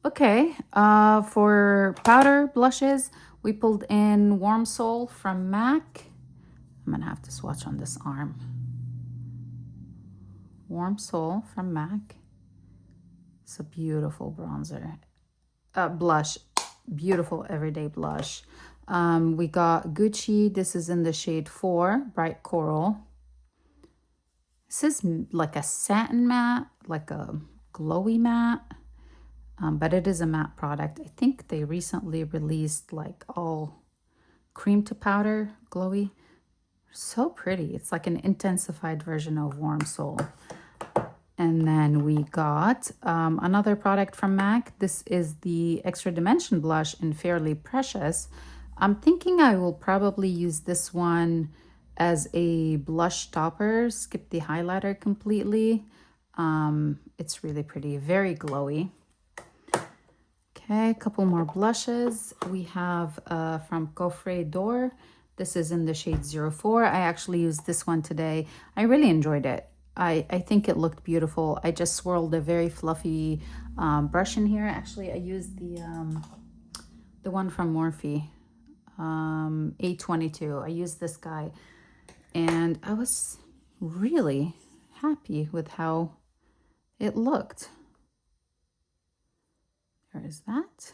S1: Okay, for powder blushes, we pulled in Warm Soul from MAC. I'm gonna have to swatch on this arm. Warm Soul from MAC. It's a beautiful bronzer. Blush, beautiful everyday blush. We got Gucci. This is in the shade 4, Bright Coral. This is like a satin matte, like a glowy matte, but it is a matte product. I think they recently released like all cream to powder glowy. So pretty. It's like an intensified version of Warm Soul. And then we got another product from MAC. This is the Extra Dimension blush in Fairly Precious. I'm thinking I will probably use this one as a blush topper, skip the highlighter completely. It's really pretty, very glowy. Okay, a couple more blushes. We have from Coffret d'Or. This is in the shade 04. I actually used this one today. I really enjoyed it. I think it looked beautiful. I just swirled a very fluffy brush in here. Actually, I used the one from Morphe, A22. I used this guy, and I was really happy with how it looked. There is that.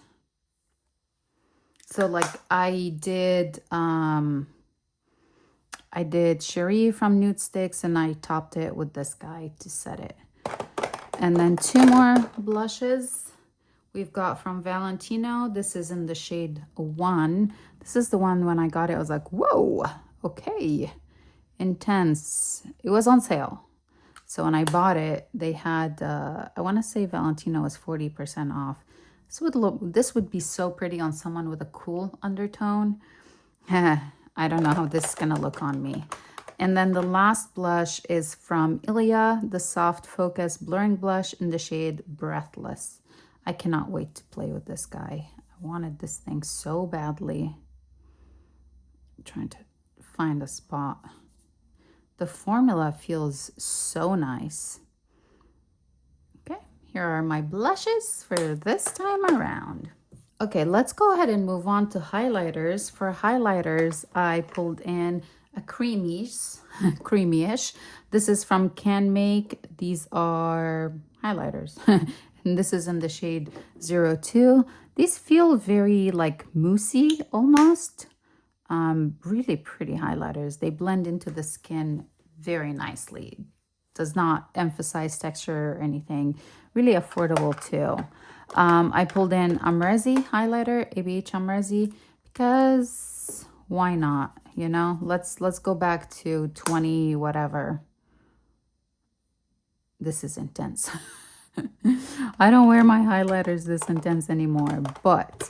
S1: So like I did Cherie from Nude Sticks, and I topped it with this guy to set it. And then 2 more blushes we've got from Valentino. This is in the shade 1. This is the one when I got it, I was like, whoa, okay, intense. It was on sale. So when I bought it, they had, I want to say Valentino was 40% off. This would be so pretty on someone with a cool undertone. I don't know how this is gonna look on me. And then the last blush is from Ilia, the Soft Focus Blurring Blush in the shade Breathless. I cannot wait to play with this guy. I wanted this thing so badly. I'm trying to find a spot. The formula feels so nice. Okay, here are my blushes for this time around. Okay, let's go ahead and move on to highlighters. For highlighters, I pulled in a creamyish. This is from Can Make. These are highlighters. And this is in the shade 02. These feel very like moussey almost. Really pretty highlighters. They blend into the skin very nicely. Does not emphasize texture or anything. Really affordable too. I pulled in Amrezi highlighter, ABH Amrezi, because why not? You know, let's go back to 20 whatever. This is intense. I don't wear my highlighters this intense anymore, but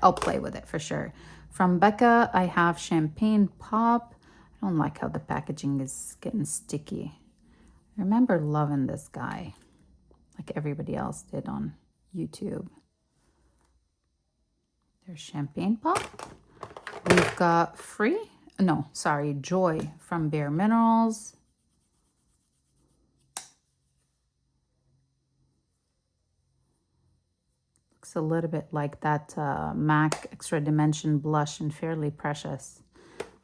S1: I'll play with it for sure. From Becca, I have Champagne Pop. I don't like how the packaging is getting sticky. I remember loving this guy, like everybody else did on YouTube. There's Champagne Pop. We've got Joy from Bare Minerals. Looks a little bit like that MAC Extra Dimension blush in Fairly Precious.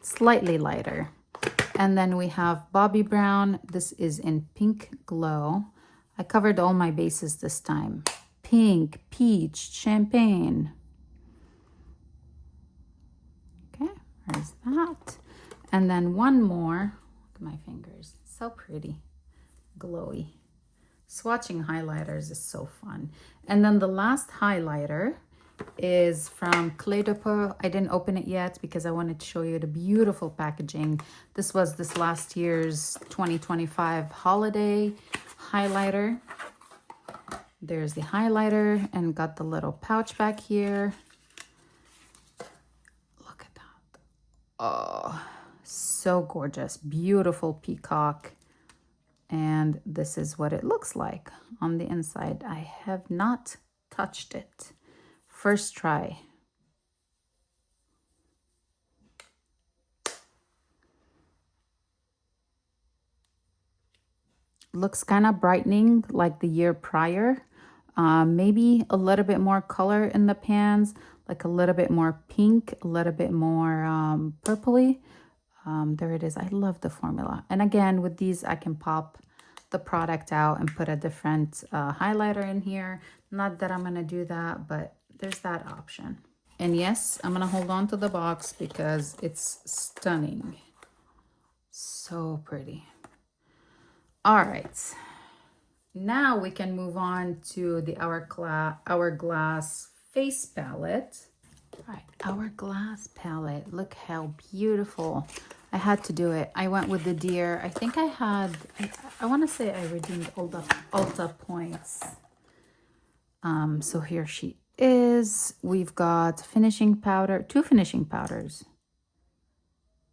S1: Slightly lighter. And then we have Bobbi Brown. This is in Pink Glow. I covered all my bases this time. Pink, peach, champagne. Okay, there's that. And then one more. Look at my fingers. So pretty. Glowy. Swatching highlighters is so fun. And then the last highlighter is from Clé de Peau. I didn't open it yet because I wanted to show you the beautiful packaging. This was this last year's 2025 holiday highlighter. There's the highlighter and got the little pouch back here. Look at that. Oh, so gorgeous. Beautiful peacock. And this is what it looks like on the inside. I have not touched it. First try. Looks kind of brightening like the year prior. Maybe a little bit more color in the pans, like a little bit more pink, a little bit more purpley. There it is. I love the formula. And again, with these, I can pop the product out and put a different highlighter in here. Not that I'm going to do that, but there's that option. And yes, I'm going to hold on to the box because it's stunning. So pretty. All right. Now we can move on to the Hourglass face palette. All right, Hourglass palette. Look how beautiful. I had to do it. I went with the deer. I think I had, I want to say I redeemed Ulta points. So here she is. We've got finishing powder, 2 finishing powders.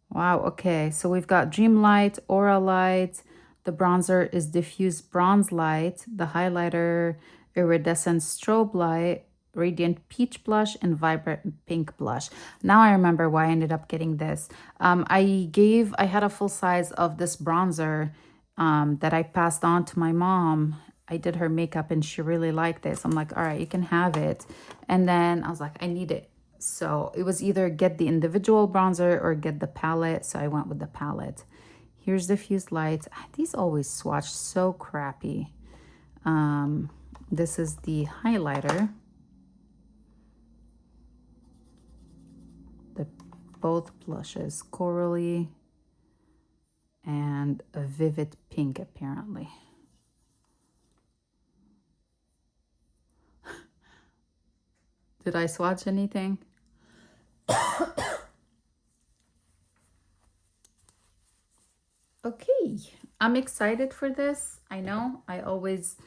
S1: Wow, okay. So we've got Dream Light, Aura Light. The bronzer is Diffuse Bronze Light. The highlighter, Iridescent Strobe Light, Radiant Peach Blush, and Vibrant Pink Blush. Now I remember why I ended up getting this. I had a full size of this bronzer that I passed on to my mom. I did her makeup and she really liked this. I'm like, all right, you can have it. And then I was like, I need it. So it was either get the individual bronzer or get the palette. So I went with the palette. Here's the Diffuse Light. These always swatch so crappy. This is the highlighter. Both blushes, corally and a vivid pink apparently. Did I swatch anything? Okay, I'm excited for this. I know I always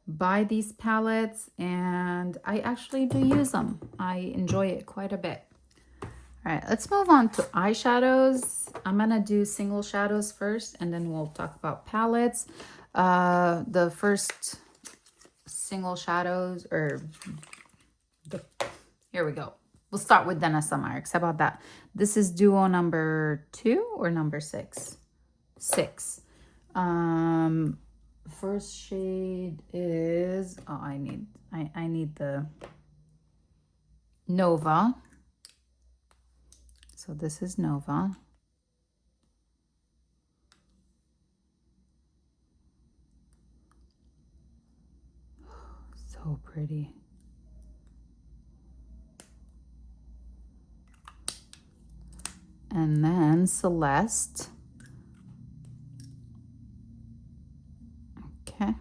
S1: buy these palettes and I actually do use them. I enjoy it quite a bit. All right, let's move on to eyeshadows. I'm gonna do single shadows first and then we'll talk about palettes. The first single shadows, here we go. We'll start with Dana Summer. How about that? This is duo number 2 or number 6? 6. First shade is, I need the Nova. So this is Nova. So pretty. And then Celeste. Okay.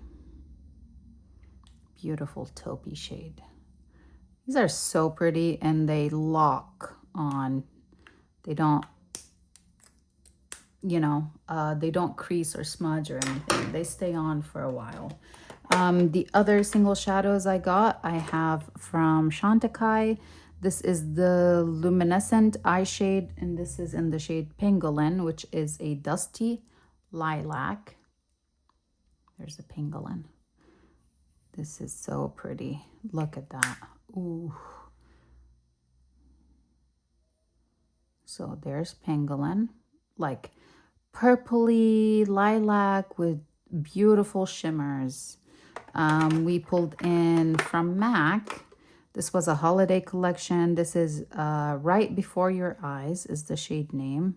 S1: Beautiful taupey shade. These are so pretty and they lock on. They don't, they don't crease or smudge or anything. They stay on for a while. The other single shadows I have from Chantecaille. This is the Luminescent Eye Shade, and this is in the shade Pangolin, which is a dusty lilac. There's a pangolin. This is so pretty. Look at that. Ooh. So there's pangolin, like purpley lilac with beautiful shimmers. We pulled in from MAC. This was a holiday collection. This is Right Before Your Eyes is the shade name.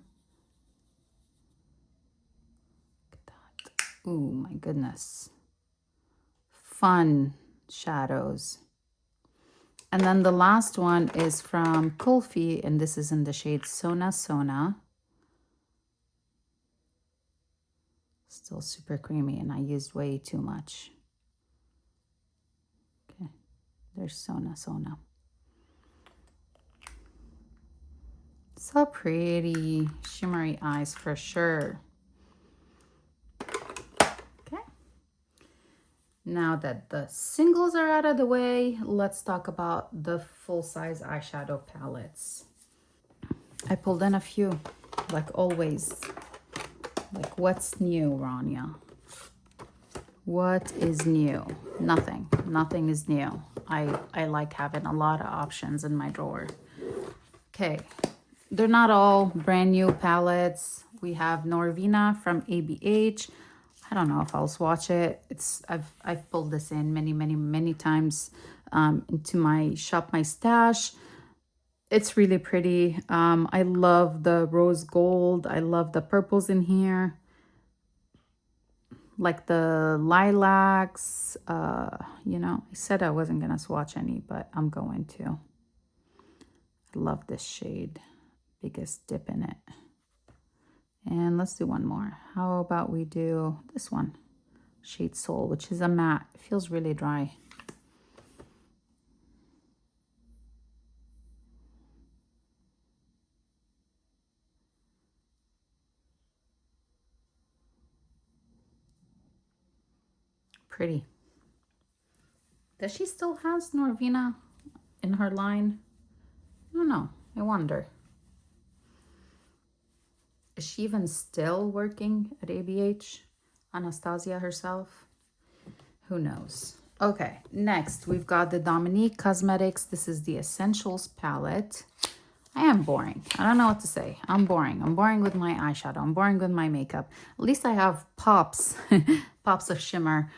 S1: Look at that. Ooh, my goodness. Fun shadows. And then the last one is from Kulfi, and this is in the shade Sona Sona. Still super creamy, and I used way too much. Okay, there's Sona Sona. So pretty, shimmery eyes for sure. Now that the singles are out of the way, let's talk about the full-size eyeshadow palettes. I pulled in a few, like always. Like, what's new, Rania? What is new? Nothing. Nothing is new. I like having a lot of options in my drawer. Okay, they're not all brand new palettes. We have Norvina from ABH. I don't know if I'll swatch it. I've pulled this in many times into my shop, my stash. It's really pretty. I love the rose gold. I love the purples in here, like the lilacs. You know, I said I wasn't gonna swatch any, but I'm going to. I love this shade. Biggest dip in it. And let's do one more. How about we do this one? Shade Soul, which is a matte. It feels really dry. Pretty. Does she still has Norvina in her line? I don't know. I wonder. Is she even still working at ABH? Anastasia herself? Who knows? Okay, next we've got the Dominique Cosmetics. This is the Essentials palette. I am boring. I don't know what to say. I'm boring. I'm boring with my eyeshadow. I'm boring with my makeup. At least I have pops, pops of shimmer.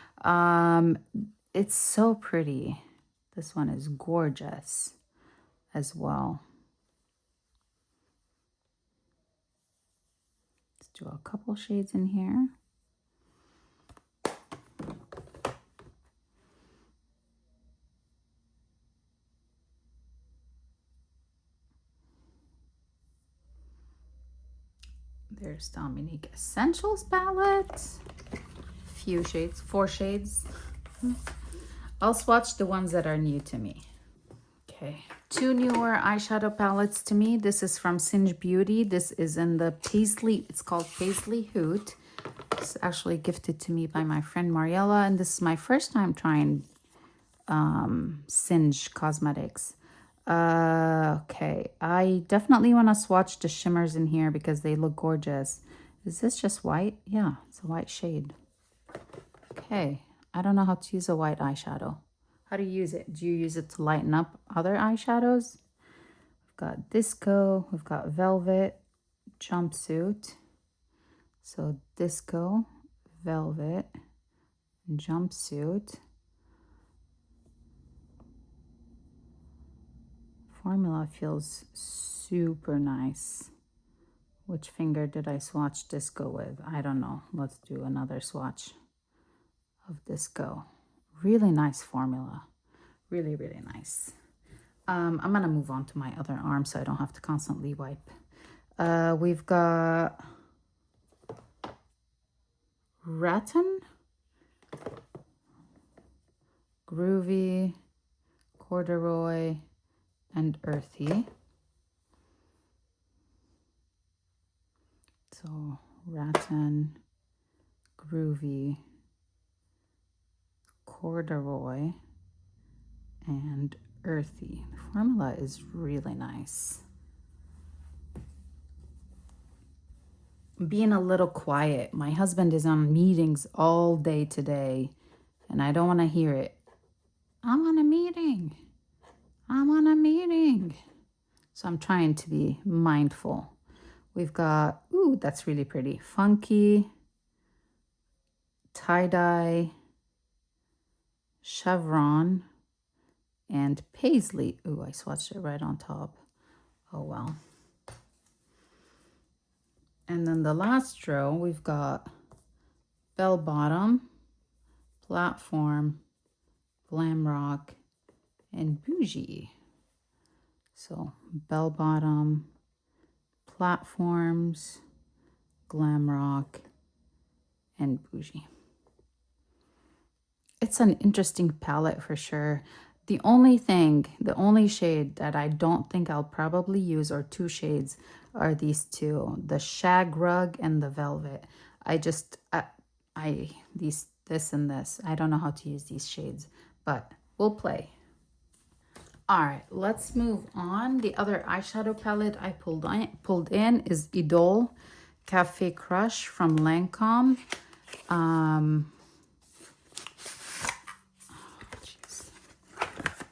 S1: It's so pretty. This one is gorgeous as well. Let's do a couple shades in here. There's Dominique Essentials palette. Few shades, 4 shades. I'll swatch the ones that are new to me. Okay, 2 newer eyeshadow palettes to me. This is from Singe Beauty. This is in the Paisley, it's called Paisley Hoot. It's actually gifted to me by my friend Mariella, and this is my first time trying Singe Cosmetics. Okay, I definitely want to swatch the shimmers in here because they look gorgeous. Is this just white? Yeah, it's a white shade. Okay, I don't know how to use a white eyeshadow. How do you use it? Do you use it to lighten up other eyeshadows? We've got Disco, we've got Velvet, Jumpsuit. So Disco, Velvet, Jumpsuit. Formula feels super nice. Which finger did I swatch Disco with? I don't know. Let's do another swatch of Disco. Really nice formula. Really, really nice. I'm going to move on to my other arm so I don't have to constantly wipe. We've got Rattan, Groovy, Corduroy, and Earthy. So Rattan, Groovy, Corduroy, and Earthy. The formula is really nice. Being a little quiet. My husband is on meetings all day today, and I don't want to hear it. I'm on a meeting. I'm on a meeting. So I'm trying to be mindful. We've got, ooh, that's really pretty. Funky, tie-dye, chevron, and paisley. Ooh, I swatched it right on top. Oh, well. And then the last row, we've got bell bottom, platform, glam rock, and bougie. So bell bottom, platforms, glam rock, and bougie. It's an interesting palette for sure. The only shade that I don't think I'll probably use, or 2 shades, are these 2, the Shag Rug and the Velvet. This and this. I don't know how to use these shades, but we'll play. All right, let's move on. The other eyeshadow palette I pulled in is Idole Cafe Crush from Lancome.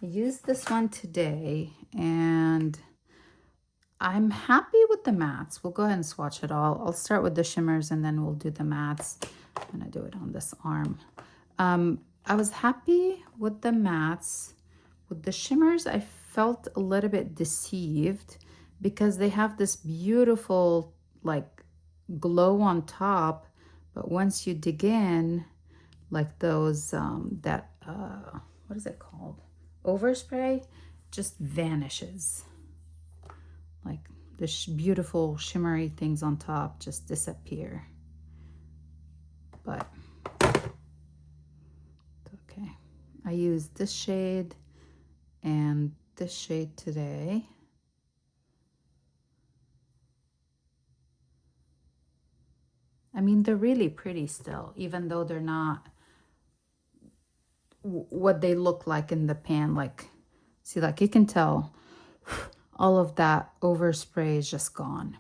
S1: I used this one today, and I'm happy with the mattes. We'll go ahead and swatch it all. I'll start with the shimmers and then we'll do the mattes. I'm gonna do it on this arm. I was happy with the mattes. With the shimmers, I felt a little bit deceived because they have this beautiful like glow on top, but once you dig in, like those what is it called? Overspray just vanishes. Like the beautiful shimmery things on top just disappear. But okay, I used this shade and this shade today. I mean, they're really pretty still, even though they're not what they look like in the pan. Like, see, like you can tell all of that overspray is just gone.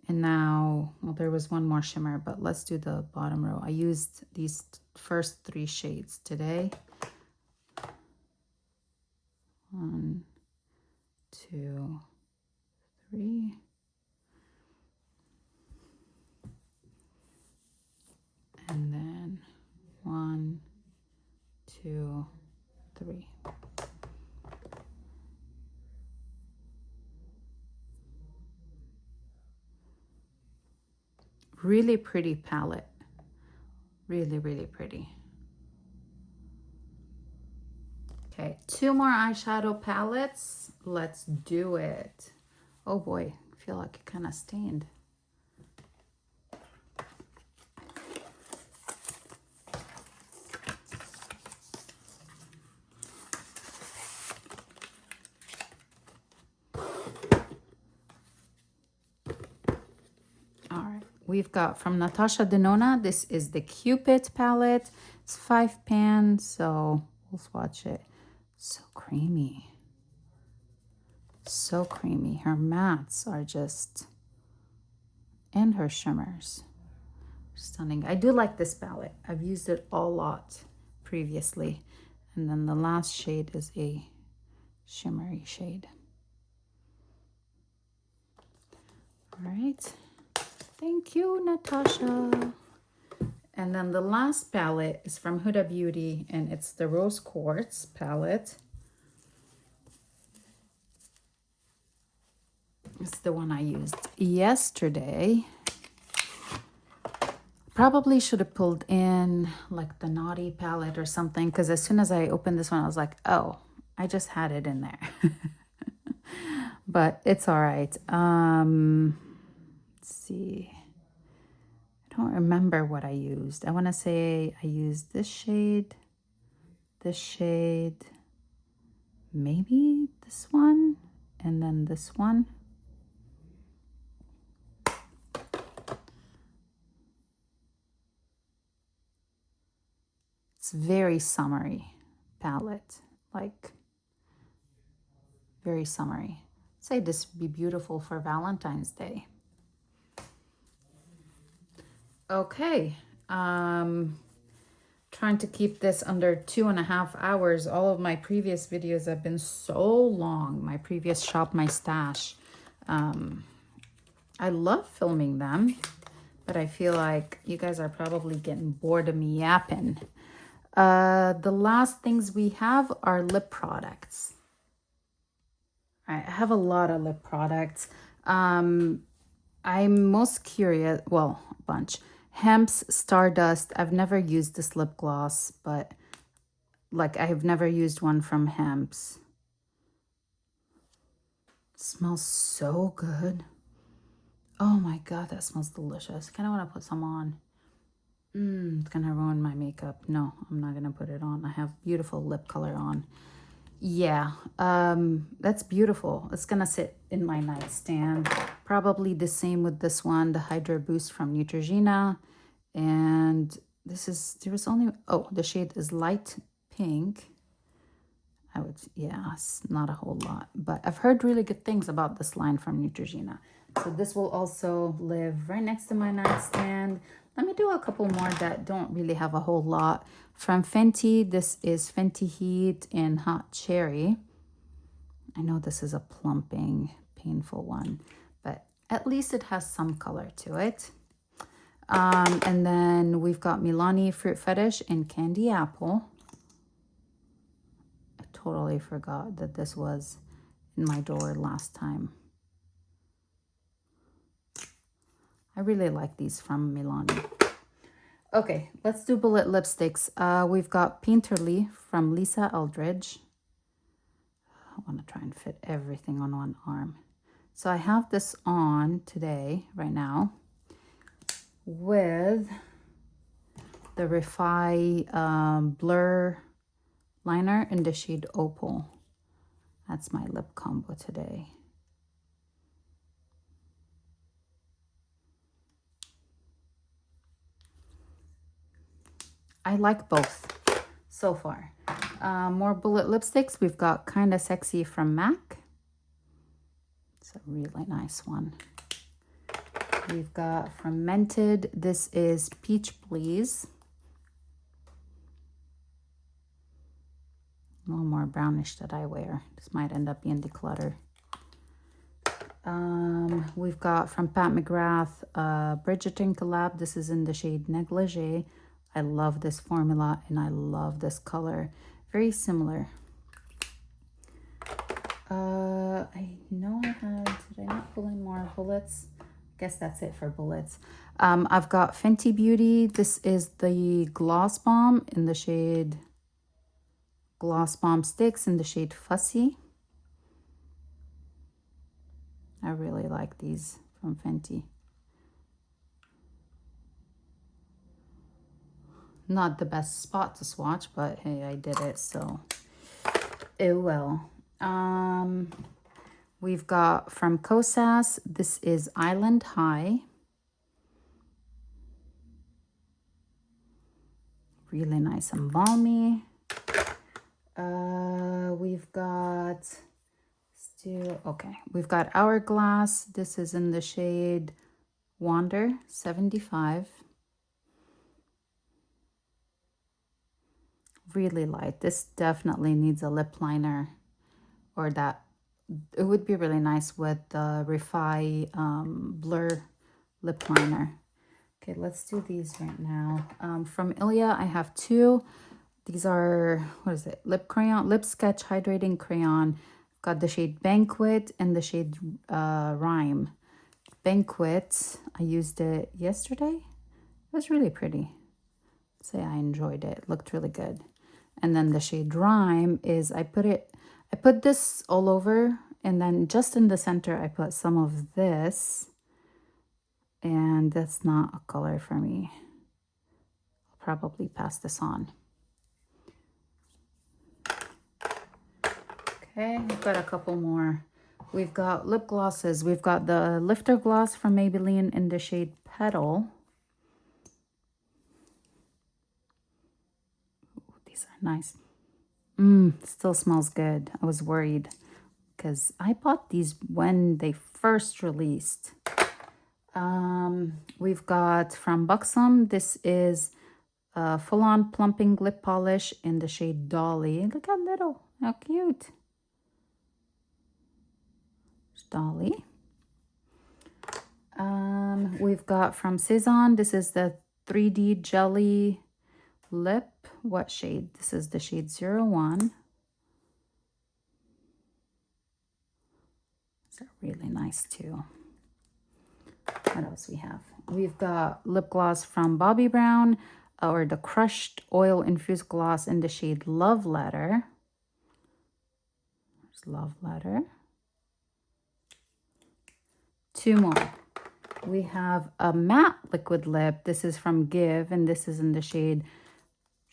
S1: And now, well, there was one more shimmer, but let's do the bottom row. I used these first 3 shades today. 1, 2, 3. And then 1, 2, 3. Really pretty palette. Really, really pretty. Okay, 2 more eyeshadow palettes. Let's do it. Oh boy, I feel like it kind of stained. We've got from Natasha Denona, this is the Cupid palette. It's 5 pan, so we'll swatch it. So creamy. So creamy. Her mattes are just, and her shimmers. Stunning. I do like this palette. I've used it a lot previously. And then the last shade is a shimmery shade. All right. Thank you, Natasha. And then the last palette is from Huda Beauty, and it's the Rose Quartz palette. It's the one I used yesterday. Probably should have pulled in like the Naughty palette or something, because as soon as I opened this one, I was like, oh, I just had it in there. But it's all right. Let's see. I don't remember what I used. I want to say I used this shade, maybe this one, and then this one. It's very summery palette, like very summery. I'd say this would be beautiful for Valentine's Day. Okay, trying to keep this under 2.5 hours. All of my previous videos have been so long. My previous Shop My Stash. I love filming them, but I feel like you guys are probably getting bored of me yapping. The last things we have are lip products. I have a lot of lip products. I'm most curious, well, a bunch. Hemp's Stardust. I've never used this lip gloss, but like I've never used one from Hemp's. It smells so good. Oh my God, that smells delicious. I kind of want to put some on. It's gonna ruin my makeup. No, I'm not gonna put it on. I have beautiful lip color on. Yeah, that's beautiful. It's gonna sit in my nightstand. Probably the same with this one, the Hydra Boost from Neutrogena. And this is, there was only, oh, the shade is light pink. I would, yeah, it's not a whole lot, but I've heard really good things about this line from Neutrogena. So this will also live right next to my nightstand. Let me do a couple more that don't really have a whole lot. From Fenty, this is Fenty Heat in Hot Cherry. I know this is a plumping painful one, but at least it has some color to it. And then we've got Milani Fruit Fetish and Candy Apple. I totally forgot that this was in my drawer last time. I really like these from Milani. Okay, let's do bullet lipsticks. We've got Painterly from Lisa Eldridge. I want to try and fit everything on one arm. So I have this on today, right now, with the Refi Blur Liner in the shade Opal. That's my lip combo today. I like both so far. More bullet lipsticks. We've got Kinda Sexy from MAC. It's a really nice one. We've got from Mented. This is Peach Please. A little more brownish that I wear. This might end up being declutter. We've got from Pat McGrath, Bridgerton Collab. This is in the shade Negligee. I love this formula and I love this color. Very similar. I know I had, did I not pull in more bullets? I guess that's it for bullets. I've got Fenty Beauty. This is the Gloss Bomb in the shade Gloss Bomb Sticks in the shade Fussy. I really like these from Fenty. Not the best spot to swatch, but hey, I did it, so it will. We've got from Kosas, this is Island High. Really nice and balmy. We've got still, okay, we've got Hourglass. This is in the shade Wander 75. Really light. This definitely needs a lip liner, or that it would be really nice with the Refi Blur lip liner. Okay, let's do these right now. From Ilia, I have two. These are, what is it? Lip Sketch Hydrating Crayon. Got the shade Banquet and the shade Rhyme. Banquet, I used it yesterday. It was really pretty. I'd say I enjoyed it. It looked really good. And then the shade Rhyme is, I put this all over, and then just in the center I put some of this, and that's not a color for me. I'll probably pass this on. Okay, we've got a couple more. We've got lip glosses. We've got the Lifter Gloss from Maybelline in the shade Petal. These are nice. Still smells good. I was worried because I bought these when they first released. We've got from Buxom, this is full-on plumping lip polish in the shade Dolly. Look how little, how cute. It's Dolly. We've got from Cezanne, this is the 3D Jelly Lip. What shade? This is the shade 01. These are really nice too. What else we have? We've got lip gloss from Bobbi Brown, or the Crushed Oil Infused Gloss in the shade Love Letter. There's Love Letter. Two more. We have a matte liquid lip. This is from Give, and this is in the shade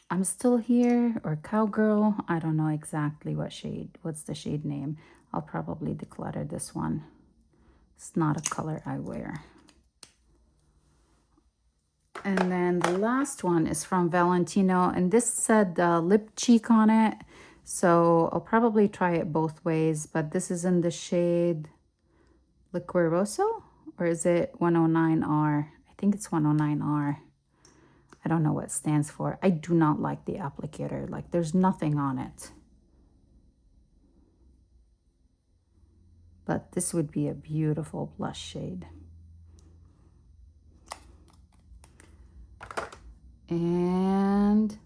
S1: I'm Still Here, or Cowgirl. I don't know exactly what shade, what's the shade name. I'll probably declutter this one. It's not a color I wear. And then the last one is from Valentino, and this said lip cheek on it. So I'll probably try it both ways, but this is in the shade Liquoroso, or is it 109R? I think it's 109R. I don't know what it stands for. I do not like the applicator. Like, there's nothing on it. but this would be a beautiful blush shade. And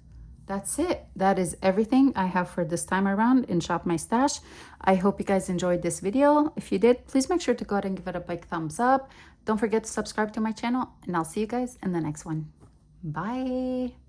S1: that's it. That is everything I have for this time around in Shop My Stash. I hope you guys enjoyed this video. If you did, please make sure to go ahead and give it a big thumbs up. Don't forget to subscribe to my channel, and I'll see you guys in the next one. Bye.